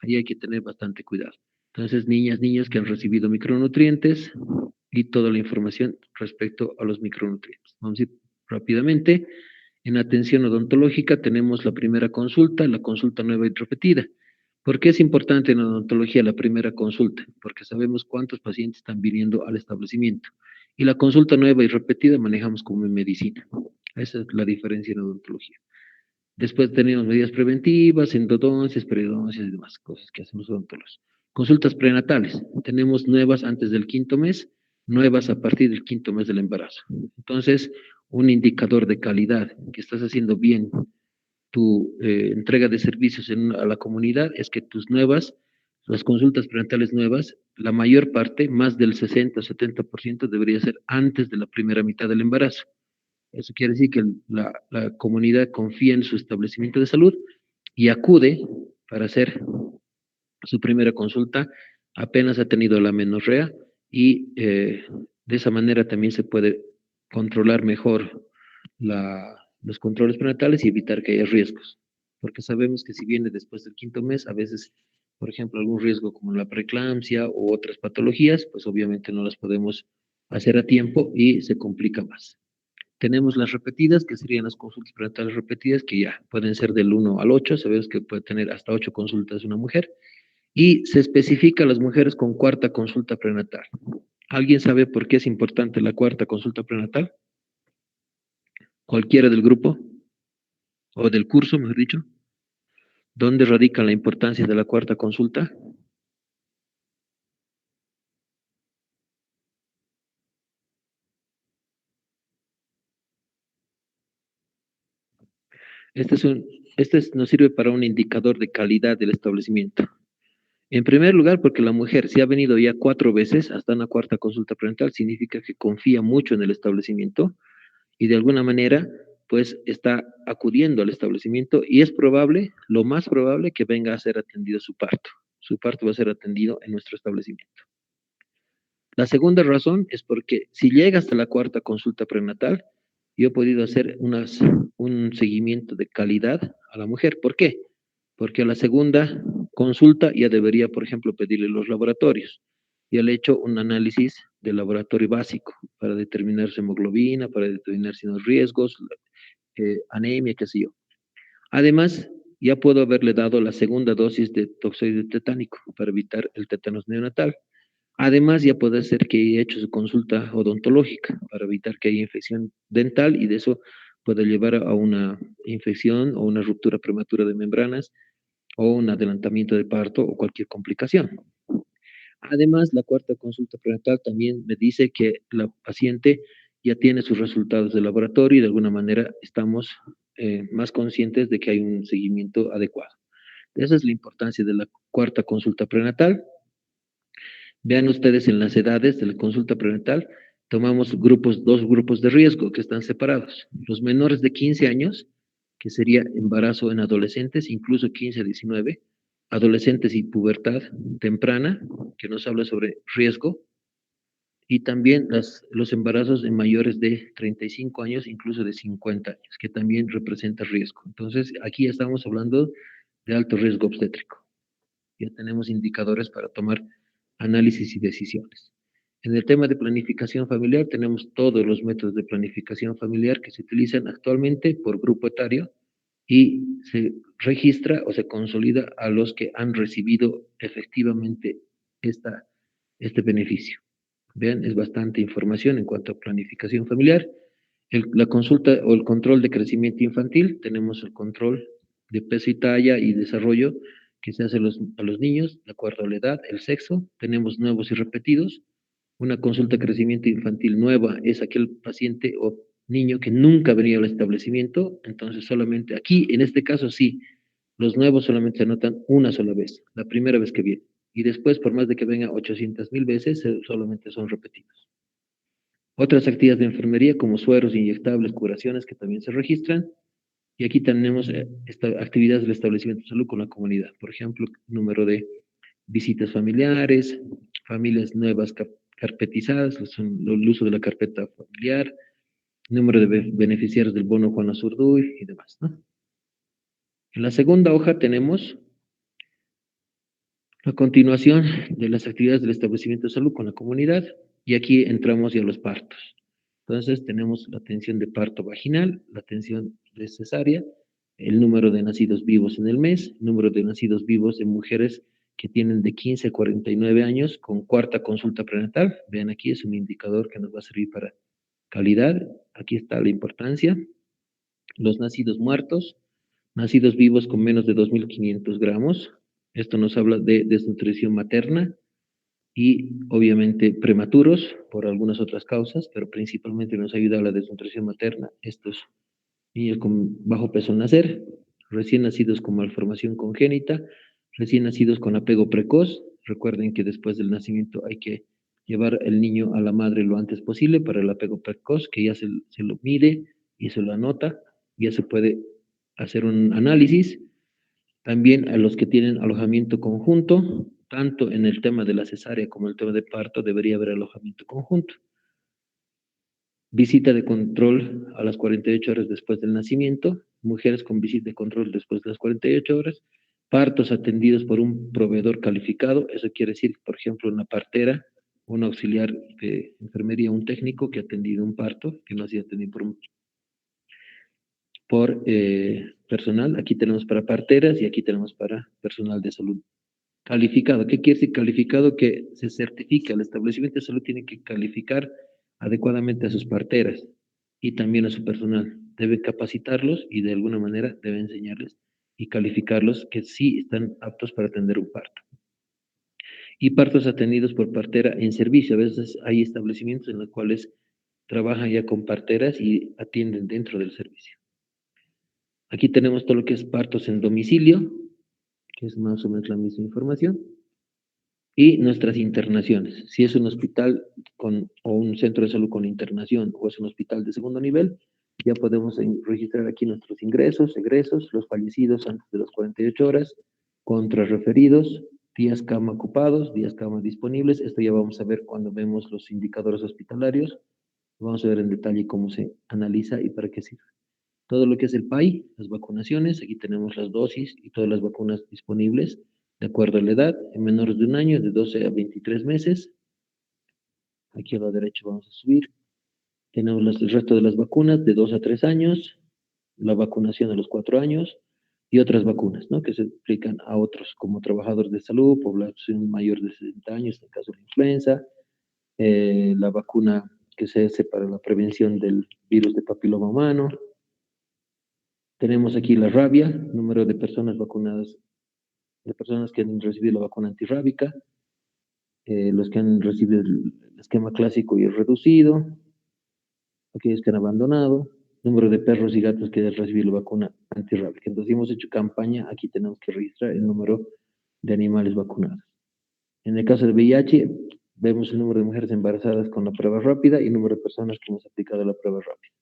Ahí hay que tener bastante cuidado. Entonces, niñas, niños que han recibido micronutrientes y toda la información respecto a los micronutrientes. Vamos a ir rápidamente. En atención odontológica tenemos la primera consulta, la consulta nueva y repetida. ¿Por qué es importante en odontología la primera consulta? Porque sabemos cuántos pacientes están viniendo al establecimiento. Y la consulta nueva y repetida manejamos como en medicina. Esa es la diferencia en odontología. Después tenemos medidas preventivas, endodoncias, periodoncias y demás cosas que hacen los odontólogos. Consultas prenatales. Tenemos nuevas antes del 5.º mes, nuevas a partir del 5.º mes del embarazo. Entonces, un indicador de calidad que estás haciendo bien tu entrega de servicios a la comunidad es que tus nuevas, las consultas prenatales nuevas, la mayor parte, más del 60-70% debería ser antes de la primera mitad del embarazo. Eso quiere decir que la comunidad confía en su establecimiento de salud y acude para hacer su primera consulta apenas ha tenido la menorrea y de esa manera también se puede controlar mejor los controles prenatales y evitar que haya riesgos. Porque sabemos que si viene después del 5.º mes, a veces, por ejemplo, algún riesgo como la preeclampsia u otras patologías, pues obviamente no las podemos hacer a tiempo y se complica más. Tenemos las repetidas, que serían las consultas prenatales repetidas, que ya pueden ser del 1 al 8, sabemos que puede tener hasta 8 consultas una mujer, y se especifica a las mujeres con cuarta consulta prenatal. ¿Alguien sabe por qué es importante la cuarta consulta prenatal? ¿Cualquiera del grupo? ¿O del curso, mejor dicho? ¿Dónde radica la importancia de la cuarta consulta? Nos sirve para un indicador de calidad del establecimiento. En primer lugar, porque la mujer, si ha venido ya 4 veces hasta una cuarta consulta prenatal, significa que confía mucho en el establecimiento y de alguna manera, pues está acudiendo al establecimiento y es probable, lo más probable, que venga a ser atendido su parto. Su parto va a ser atendido en nuestro establecimiento. La segunda razón es porque si llega hasta la cuarta consulta prenatal, yo he podido hacer un seguimiento de calidad a la mujer. ¿Por qué? Porque a la segunda consulta ya debería, por ejemplo, pedirle los laboratorios. Ya le he hecho un análisis de laboratorio básico para determinar su hemoglobina, para determinar si no hay riesgos, anemia, qué sé yo. Además, ya puedo haberle dado la segunda dosis de toxoide tetánico para evitar el tétanos neonatal. Además, ya puede ser que haya hecho su consulta odontológica para evitar que haya infección dental y de eso puede llevar a una infección o una ruptura prematura de membranas o un adelantamiento de parto o cualquier complicación. Además, la cuarta consulta prenatal también me dice que la paciente ya tiene sus resultados de laboratorio y de alguna manera estamos más conscientes de que hay un seguimiento adecuado. Esa es la importancia de la cuarta consulta prenatal. Vean ustedes en las edades de la consulta prenatal, tomamos dos grupos de riesgo que están separados. Los menores de 15 años, que sería embarazo en adolescentes, incluso 15 a 19, adolescentes y pubertad temprana, que nos habla sobre riesgo, y también los embarazos en mayores de 35 años, incluso de 50 años, que también representa riesgo. Entonces, aquí estamos hablando de alto riesgo obstétrico. Ya tenemos indicadores para tomar análisis y decisiones. En el tema de planificación familiar, tenemos todos los métodos de planificación familiar que se utilizan actualmente por grupo etario y se registra o se consolida a los que han recibido efectivamente este beneficio. Vean, es bastante información en cuanto a planificación familiar. La consulta o el control de crecimiento infantil, tenemos el control de peso y talla y desarrollo que se hace a los niños, de acuerdo a la edad, el sexo. Tenemos nuevos y repetidos. Una consulta de crecimiento infantil nueva es aquel paciente o niño que nunca ha venido al establecimiento, entonces solamente aquí, en este caso sí, los nuevos solamente se anotan una sola vez, la primera vez que viene. Y después, por más de que venga 800.000 veces, solamente son repetidos. Otras actividades de enfermería como sueros inyectables, curaciones que también se registran. Y aquí tenemos actividades del establecimiento de salud con la comunidad. Por ejemplo, número de visitas familiares, familias nuevas carpetizadas, el uso de la carpeta familiar, número de beneficiarios del bono Juana Zurduy y demás, ¿no? En la segunda hoja tenemos la continuación de las actividades del establecimiento de salud con la comunidad y aquí entramos ya a los partos. Entonces tenemos la atención de parto vaginal, la atención de cesárea, el número de nacidos vivos en el mes, el número de nacidos vivos de mujeres que tienen de 15 a 49 años con cuarta consulta prenatal. Vean aquí, es un indicador que nos va a servir para calidad. Aquí está la importancia. Los nacidos muertos, nacidos vivos con menos de 2.500 gramos. Esto nos habla de desnutrición materna y obviamente prematuros por algunas otras causas, pero principalmente nos ayuda a la desnutrición materna. Estos niños con bajo peso al nacer, recién nacidos con malformación congénita, recién nacidos con apego precoz. Recuerden que después del nacimiento hay que llevar el niño a la madre lo antes posible para el apego precoz, que ya se lo mide y se lo anota, ya se puede hacer un análisis. También a los que tienen alojamiento conjunto, tanto en el tema de la cesárea como el tema de parto, debería haber alojamiento conjunto. Visita de control a las 48 horas después del nacimiento, mujeres con visita de control después de las 48 horas, partos atendidos por un proveedor calificado, eso quiere decir, por ejemplo, una partera, un auxiliar de enfermería, un técnico que ha atendido un parto, que no ha sido atendido por personal. Aquí tenemos para parteras y aquí tenemos para personal de salud. Calificado, ¿qué quiere decir calificado? Que se certifica, el establecimiento de salud tiene que calificar adecuadamente a sus parteras y también a su personal. Debe capacitarlos y de alguna manera debe enseñarles y calificarlos que sí están aptos para atender un parto. Y partos atendidos por partera en servicio. A veces hay establecimientos en los cuales trabajan ya con parteras y atienden dentro del servicio. Aquí tenemos todo lo que es partos en domicilio, que es más o menos la misma información. Y nuestras internaciones. Si es un hospital o un centro de salud con internación o es un hospital de segundo nivel, ya podemos registrar aquí nuestros ingresos, egresos, los fallecidos antes de las 48 horas, contrarreferidos, días cama ocupados, días cama disponibles. Esto ya vamos a ver cuando vemos los indicadores hospitalarios. Vamos a ver en detalle cómo se analiza y para qué sirve. Todo lo que es el PAI, las vacunaciones, aquí tenemos las dosis y todas las vacunas disponibles de acuerdo a la edad, en menores de un año, de 12 a 23 meses. Aquí a la derecha vamos a subir. Tenemos el resto de las vacunas de 2 a 3 años, la vacunación a los 4 años y otras vacunas, ¿no? Que se aplican a otros como trabajadores de salud, población mayor de 60 años, en el caso de la influenza, la vacuna que se hace para la prevención del virus de papiloma humano. Tenemos aquí la rabia, número de personas vacunadas, de personas que han recibido la vacuna antirrábica, los que han recibido el esquema clásico y el reducido, aquellos que han abandonado, número de perros y gatos que han recibido la vacuna antirrábica. Entonces, hemos hecho campaña, aquí tenemos que registrar el número de animales vacunados. En el caso del VIH, vemos el número de mujeres embarazadas con la prueba rápida y el número de personas que hemos aplicado la prueba rápida.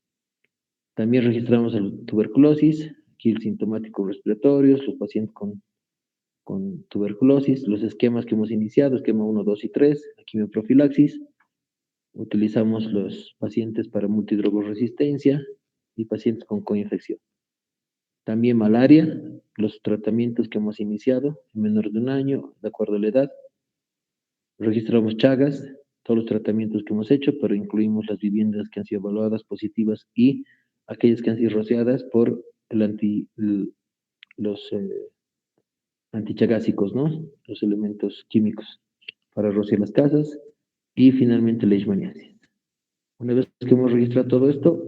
También registramos el tuberculosis, aquí el sintomático respiratorios, los pacientes con tuberculosis, los esquemas que hemos iniciado, esquema 1, 2 y 3, la quimioprofilaxis. Utilizamos los pacientes para multidrogoresistencia y pacientes con coinfección. También malaria, los tratamientos que hemos iniciado en menores de un año, de acuerdo a la edad. Registramos Chagas, todos los tratamientos que hemos hecho, pero incluimos las viviendas que han sido evaluadas positivas y aquellas que han sido rociadas por los antichagásicos, ¿no? Los elementos químicos para rociar las casas y finalmente leishmaniasis. Una vez que hemos registrado todo esto,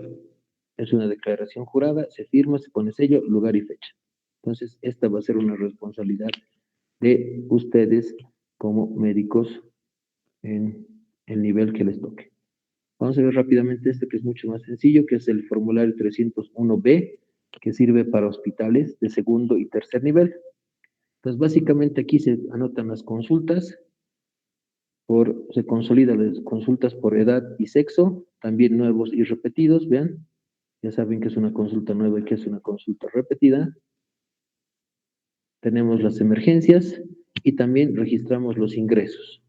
es una declaración jurada, se firma, se pone sello, lugar y fecha. Entonces, esta va a ser una responsabilidad de ustedes como médicos en el nivel que les toque. Vamos a ver rápidamente este que es mucho más sencillo, que es el formulario 301B, que sirve para hospitales de segundo y tercer nivel. Entonces, básicamente aquí se anotan las consultas, se consolidan las consultas por edad y sexo, también nuevos y repetidos, vean. Ya saben que es una consulta nueva y que es una consulta repetida. Tenemos las emergencias y también registramos los ingresos.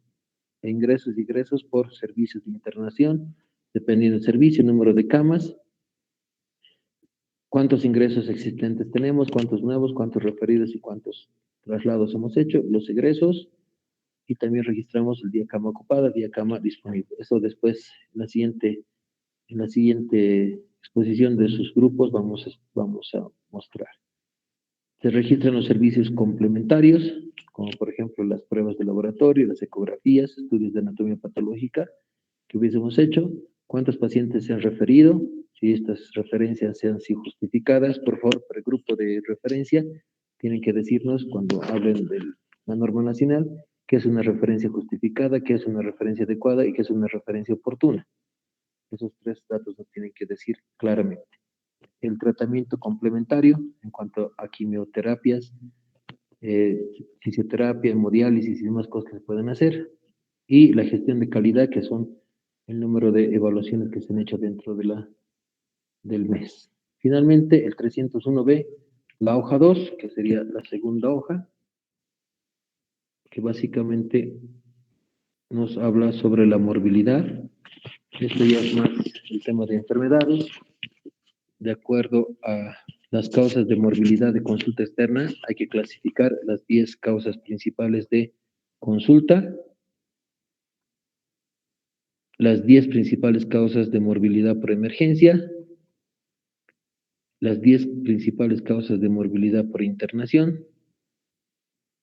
Ingresos y egresos por servicios de internación, dependiendo del servicio, número de camas, cuántos ingresos existentes tenemos, cuántos nuevos, cuántos referidos y cuántos traslados hemos hecho, los egresos, y también registramos el día cama ocupada, día cama disponible. Eso después, en la siguiente exposición de sus grupos vamos a mostrar. Se registran los servicios complementarios, como por ejemplo las pruebas de laboratorio, las ecografías, estudios de anatomía patológica que hubiésemos hecho, cuántos pacientes se han referido, si estas referencias sean sí justificadas, por favor, para el grupo de referencia, tienen que decirnos cuando hablen de la norma nacional, qué es una referencia justificada, qué es una referencia adecuada y qué es una referencia oportuna. Esos tres datos nos tienen que decir claramente. El tratamiento complementario en cuanto a quimioterapias, fisioterapia, hemodiálisis y demás cosas que se pueden hacer, y la gestión de calidad, que son el número de evaluaciones que se han hecho dentro del mes. Finalmente, el 301B, la hoja 2, que sería la segunda hoja, que básicamente nos habla sobre la morbilidad. Esto ya es más el tema de enfermedades. De acuerdo a las causas de morbilidad de consulta externa, hay que clasificar las 10 causas principales de consulta, las 10 principales causas de morbilidad por emergencia, las 10 principales causas de morbilidad por internación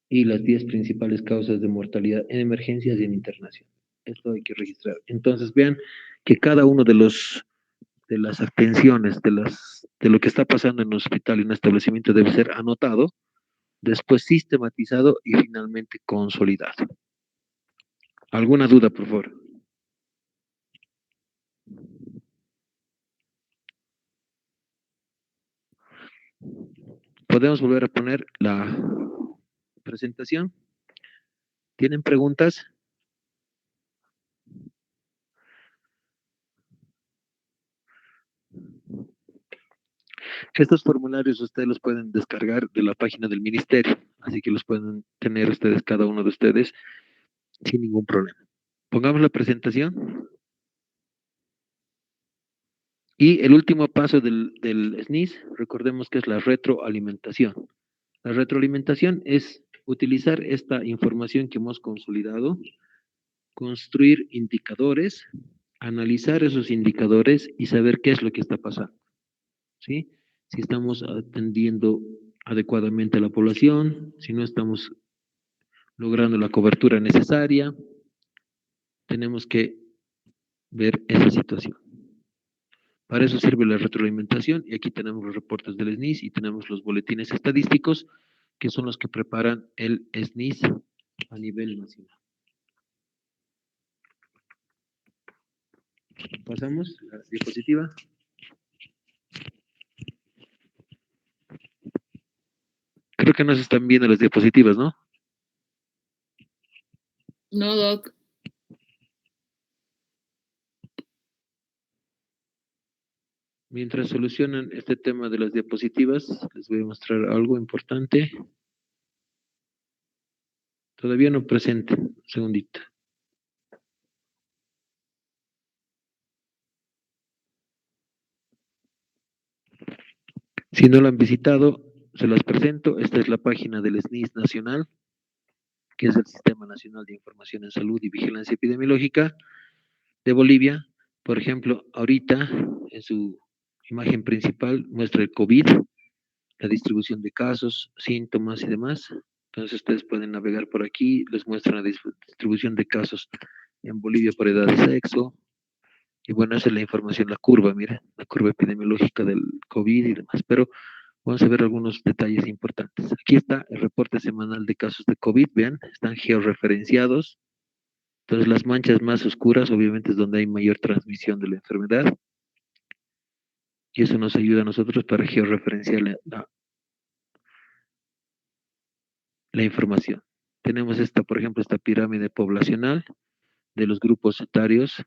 y las 10 principales causas de mortalidad en emergencias y en internación. Esto hay que registrar. Entonces vean que cada uno de las atenciones, de lo que está pasando en un hospital y en un establecimiento debe ser anotado, después sistematizado y finalmente consolidado. ¿Alguna duda, por favor? Podemos volver a poner la presentación. ¿Tienen preguntas? Estos formularios ustedes los pueden descargar de la página del ministerio, así que los pueden tener ustedes, cada uno de ustedes, sin ningún problema. Pongamos la presentación. Y el último paso del SNIS, recordemos que es la retroalimentación. La retroalimentación es utilizar esta información que hemos consolidado, construir indicadores, analizar esos indicadores y saber qué es lo que está pasando, ¿sí? Si estamos atendiendo adecuadamente a la población, si no estamos logrando la cobertura necesaria, tenemos que ver esa situación. Para eso sirve la retroalimentación y aquí tenemos los reportes del SNIS y tenemos los boletines estadísticos que son los que preparan el SNIS a nivel nacional. Pasamos a la diapositiva. Creo que no se están viendo las diapositivas, ¿no? No, Doc. Mientras solucionan este tema de las diapositivas, les voy a mostrar algo importante. Todavía no presente, un segundito. Si no lo han visitado, se las presento. Esta es la página del SNIS nacional, que es el Sistema Nacional de Información en Salud y Vigilancia Epidemiológica de Bolivia. Por ejemplo, ahorita en su imagen principal muestra el COVID, la distribución de casos, síntomas y demás. Entonces ustedes pueden navegar por aquí, les muestran la distribución de casos en Bolivia por edad y sexo. Y bueno, esa es la información, la curva, miren, la curva epidemiológica del COVID y demás. Pero vamos a ver algunos detalles importantes. Aquí está el reporte semanal de casos de COVID, vean, están georreferenciados. Entonces las manchas más oscuras obviamente es donde hay mayor transmisión de la enfermedad. Y eso nos ayuda a nosotros para georreferenciar la información. Tenemos esta, por ejemplo, esta pirámide poblacional de los grupos etarios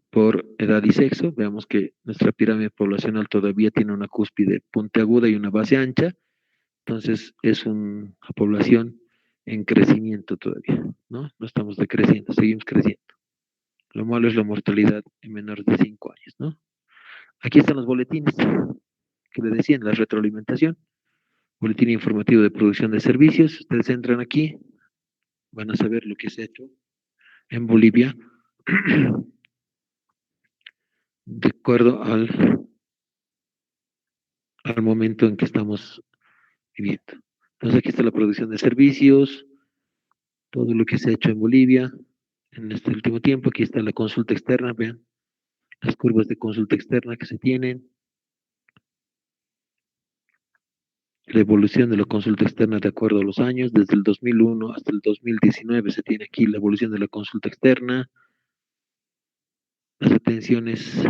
por edad y sexo. Veamos que nuestra pirámide poblacional todavía tiene una cúspide puntiaguda y una base ancha. Entonces es una población en crecimiento todavía, ¿no? No estamos decreciendo, seguimos creciendo. Lo malo es la mortalidad en menores de 5 años, ¿no? Aquí están los boletines que le decían, la retroalimentación. Boletín informativo de producción de servicios. Ustedes entran aquí, van a saber lo que se ha hecho en Bolivia de acuerdo al momento en que estamos viviendo. Entonces aquí está la producción de servicios, todo lo que se ha hecho en Bolivia en este último tiempo. Aquí está la consulta externa, vean las curvas de consulta externa que se tienen, la evolución de la consulta externa de acuerdo a los años, desde el 2001 hasta el 2019 se tiene aquí la evolución de la consulta externa, las atenciones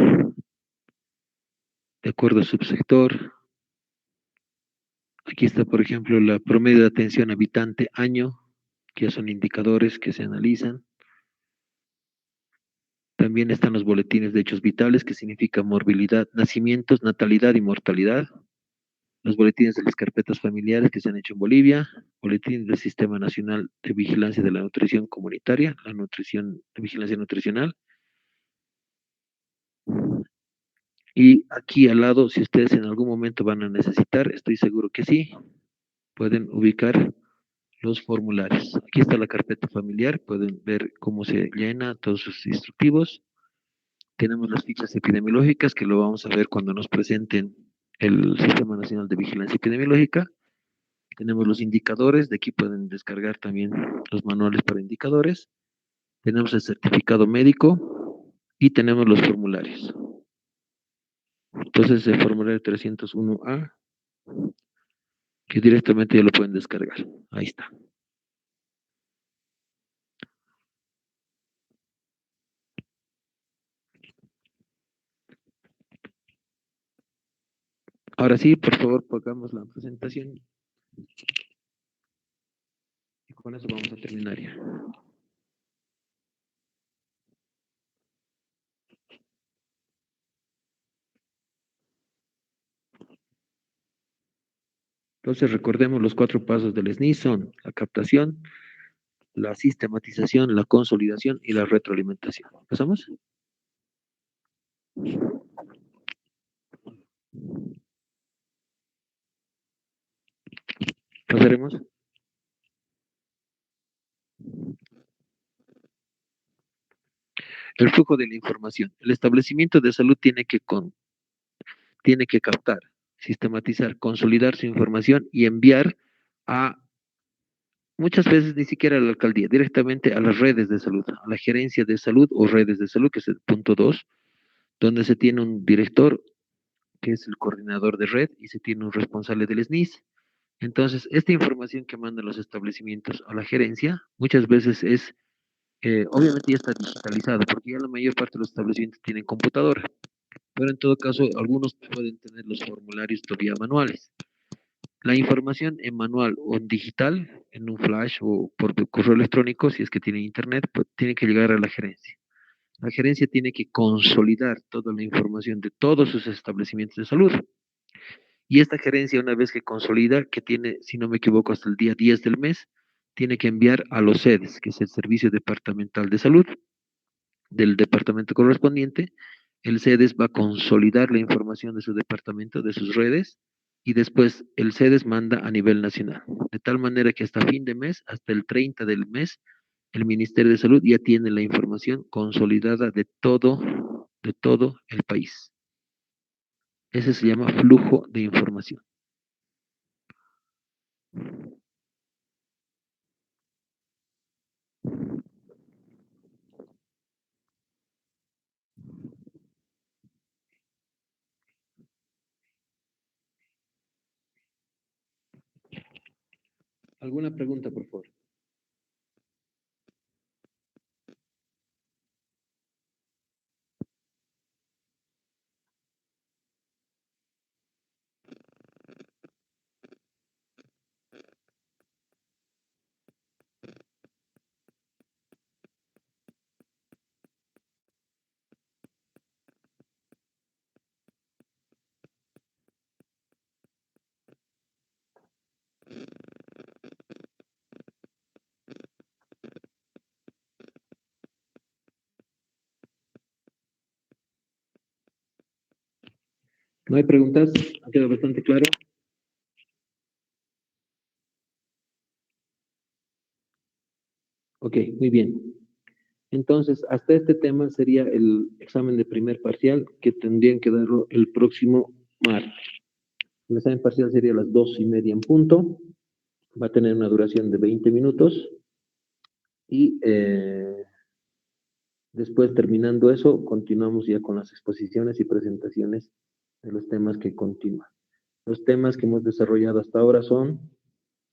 de acuerdo al subsector. Aquí está, por ejemplo, la promedio de atención habitante año, que son indicadores que se analizan. También están los boletines de hechos vitales, que significa morbilidad, nacimientos, natalidad y mortalidad. Los boletines de las carpetas familiares que se han hecho en Bolivia, boletín del Sistema Nacional de Vigilancia de la Nutrición Comunitaria, la nutrición, de vigilancia nutricional. Y aquí al lado, si ustedes en algún momento van a necesitar, estoy seguro que sí, pueden ubicar los formularios. Aquí está la carpeta familiar, pueden ver cómo se llena, todos sus instructivos. Tenemos las fichas epidemiológicas, que lo vamos a ver cuando nos presenten el Sistema Nacional de Vigilancia Epidemiológica. Tenemos los indicadores, de aquí pueden descargar también los manuales para indicadores. Tenemos el certificado médico y tenemos los formularios. Entonces, el formulario 301A, que directamente ya lo pueden descargar. Ahí está. Ahora sí, por favor, pongamos la presentación. Y con eso vamos a terminar ya. Entonces, recordemos los 4 pasos del SNI son la captación, la sistematización, la consolidación y la retroalimentación. ¿Pasamos? ¿Pasaremos? El flujo de la información. El establecimiento de salud tiene que captar, sistematizar, consolidar su información y enviar a, muchas veces ni siquiera a la alcaldía, directamente a las redes de salud, a la gerencia de salud o redes de salud, que es el punto 2, donde se tiene un director, que es el coordinador de red, y se tiene un responsable del SNIS. Entonces, esta información que mandan los establecimientos a la gerencia, muchas veces es, obviamente ya está digitalizado, porque ya la mayor parte de los establecimientos tienen computadora, pero en todo caso, algunos pueden tener los formularios todavía manuales. La información en manual o en digital, en un flash o por correo electrónico, si es que tiene internet, pues tiene que llegar a la gerencia. La gerencia tiene que consolidar toda la información de todos sus establecimientos de salud. Y esta gerencia, una vez que consolida, que tiene, si no me equivoco, hasta el día 10 del mes, tiene que enviar a los SEDES, que es el Servicio Departamental de Salud del departamento correspondiente. El SEDES va a consolidar la información de su departamento, de sus redes, y después el SEDES manda a nivel nacional. De tal manera que hasta fin de mes, hasta el 30 del mes, el Ministerio de Salud ya tiene la información consolidada de todo el país. Ese se llama flujo de información. ¿Alguna pregunta, por favor? ¿No hay preguntas? ¿Ha quedado bastante claro? Ok, muy bien. Entonces, hasta este tema sería el examen de primer parcial que tendrían que darlo el próximo martes. El examen parcial sería a las 2:30 en punto. Va a tener una duración de 20 minutos. Y después, terminando eso, continuamos ya con las exposiciones y presentaciones de los temas que continúan. Los temas que hemos desarrollado hasta ahora son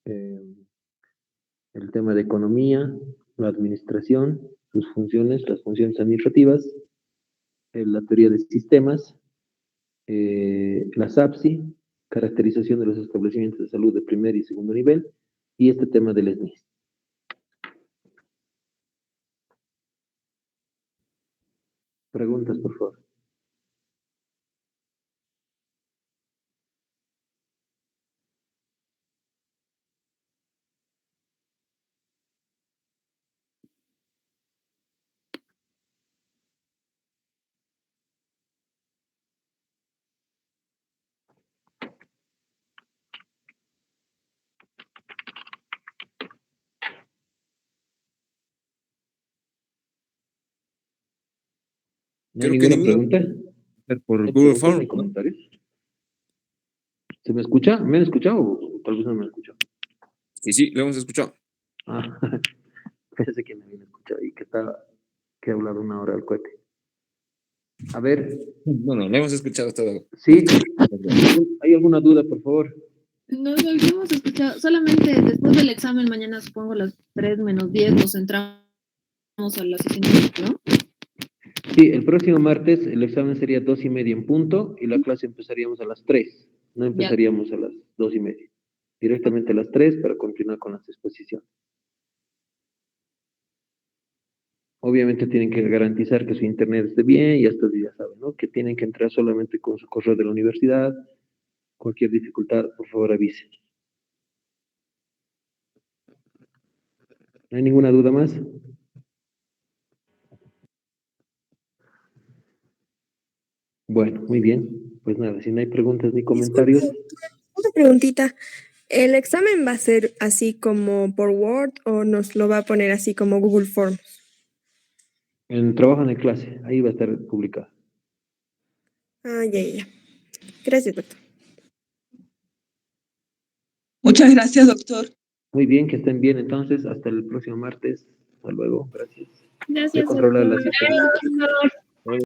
el tema de economía, la administración, sus funciones, las funciones administrativas, la teoría de sistemas, la SAPSI, caracterización de los establecimientos de salud de primer y segundo nivel, y este tema del SNIS. Preguntas, por favor. ¿No hay Creo que ninguna ninguna. pregunta? Por ¿No hay Google preguntas Form. ni comentarios? ¿Se me escucha? ¿Me han escuchado o tal vez no me han escuchado? Sí, lo hemos escuchado. Ah, pensé que me habían escuchado y que he hablado una hora al cohete. A ver, No, lo hemos escuchado todo. ¿sí? ¿Hay alguna duda, por favor? No hemos escuchado, solamente después del examen, mañana supongo a las 3 menos 10 nos entramos a la sesión, ¿no? Sí, el próximo martes el examen sería 2:30 en punto y la clase empezaríamos a las 3. No empezaríamos a las 2:30. Directamente a las 3 para continuar con las exposiciones. Obviamente tienen que garantizar que su internet esté bien y hasta ya saben, ¿no? Que tienen que entrar solamente con su correo de la universidad. Cualquier dificultad, por favor, avisen. ¿No hay ninguna duda más? Bueno, muy bien. Pues nada, si no hay preguntas ni comentarios. Una preguntita. ¿El examen va a ser así como por Word o nos lo va a poner así como Google Forms? Trabajan en clase, ahí va a estar publicado. Ah, ya. Gracias, doctor. Muchas gracias, doctor. Muy bien, que estén bien entonces. Hasta el próximo martes. Hasta luego. Gracias. Voy a Gracias, controlar la doctor. asistencia.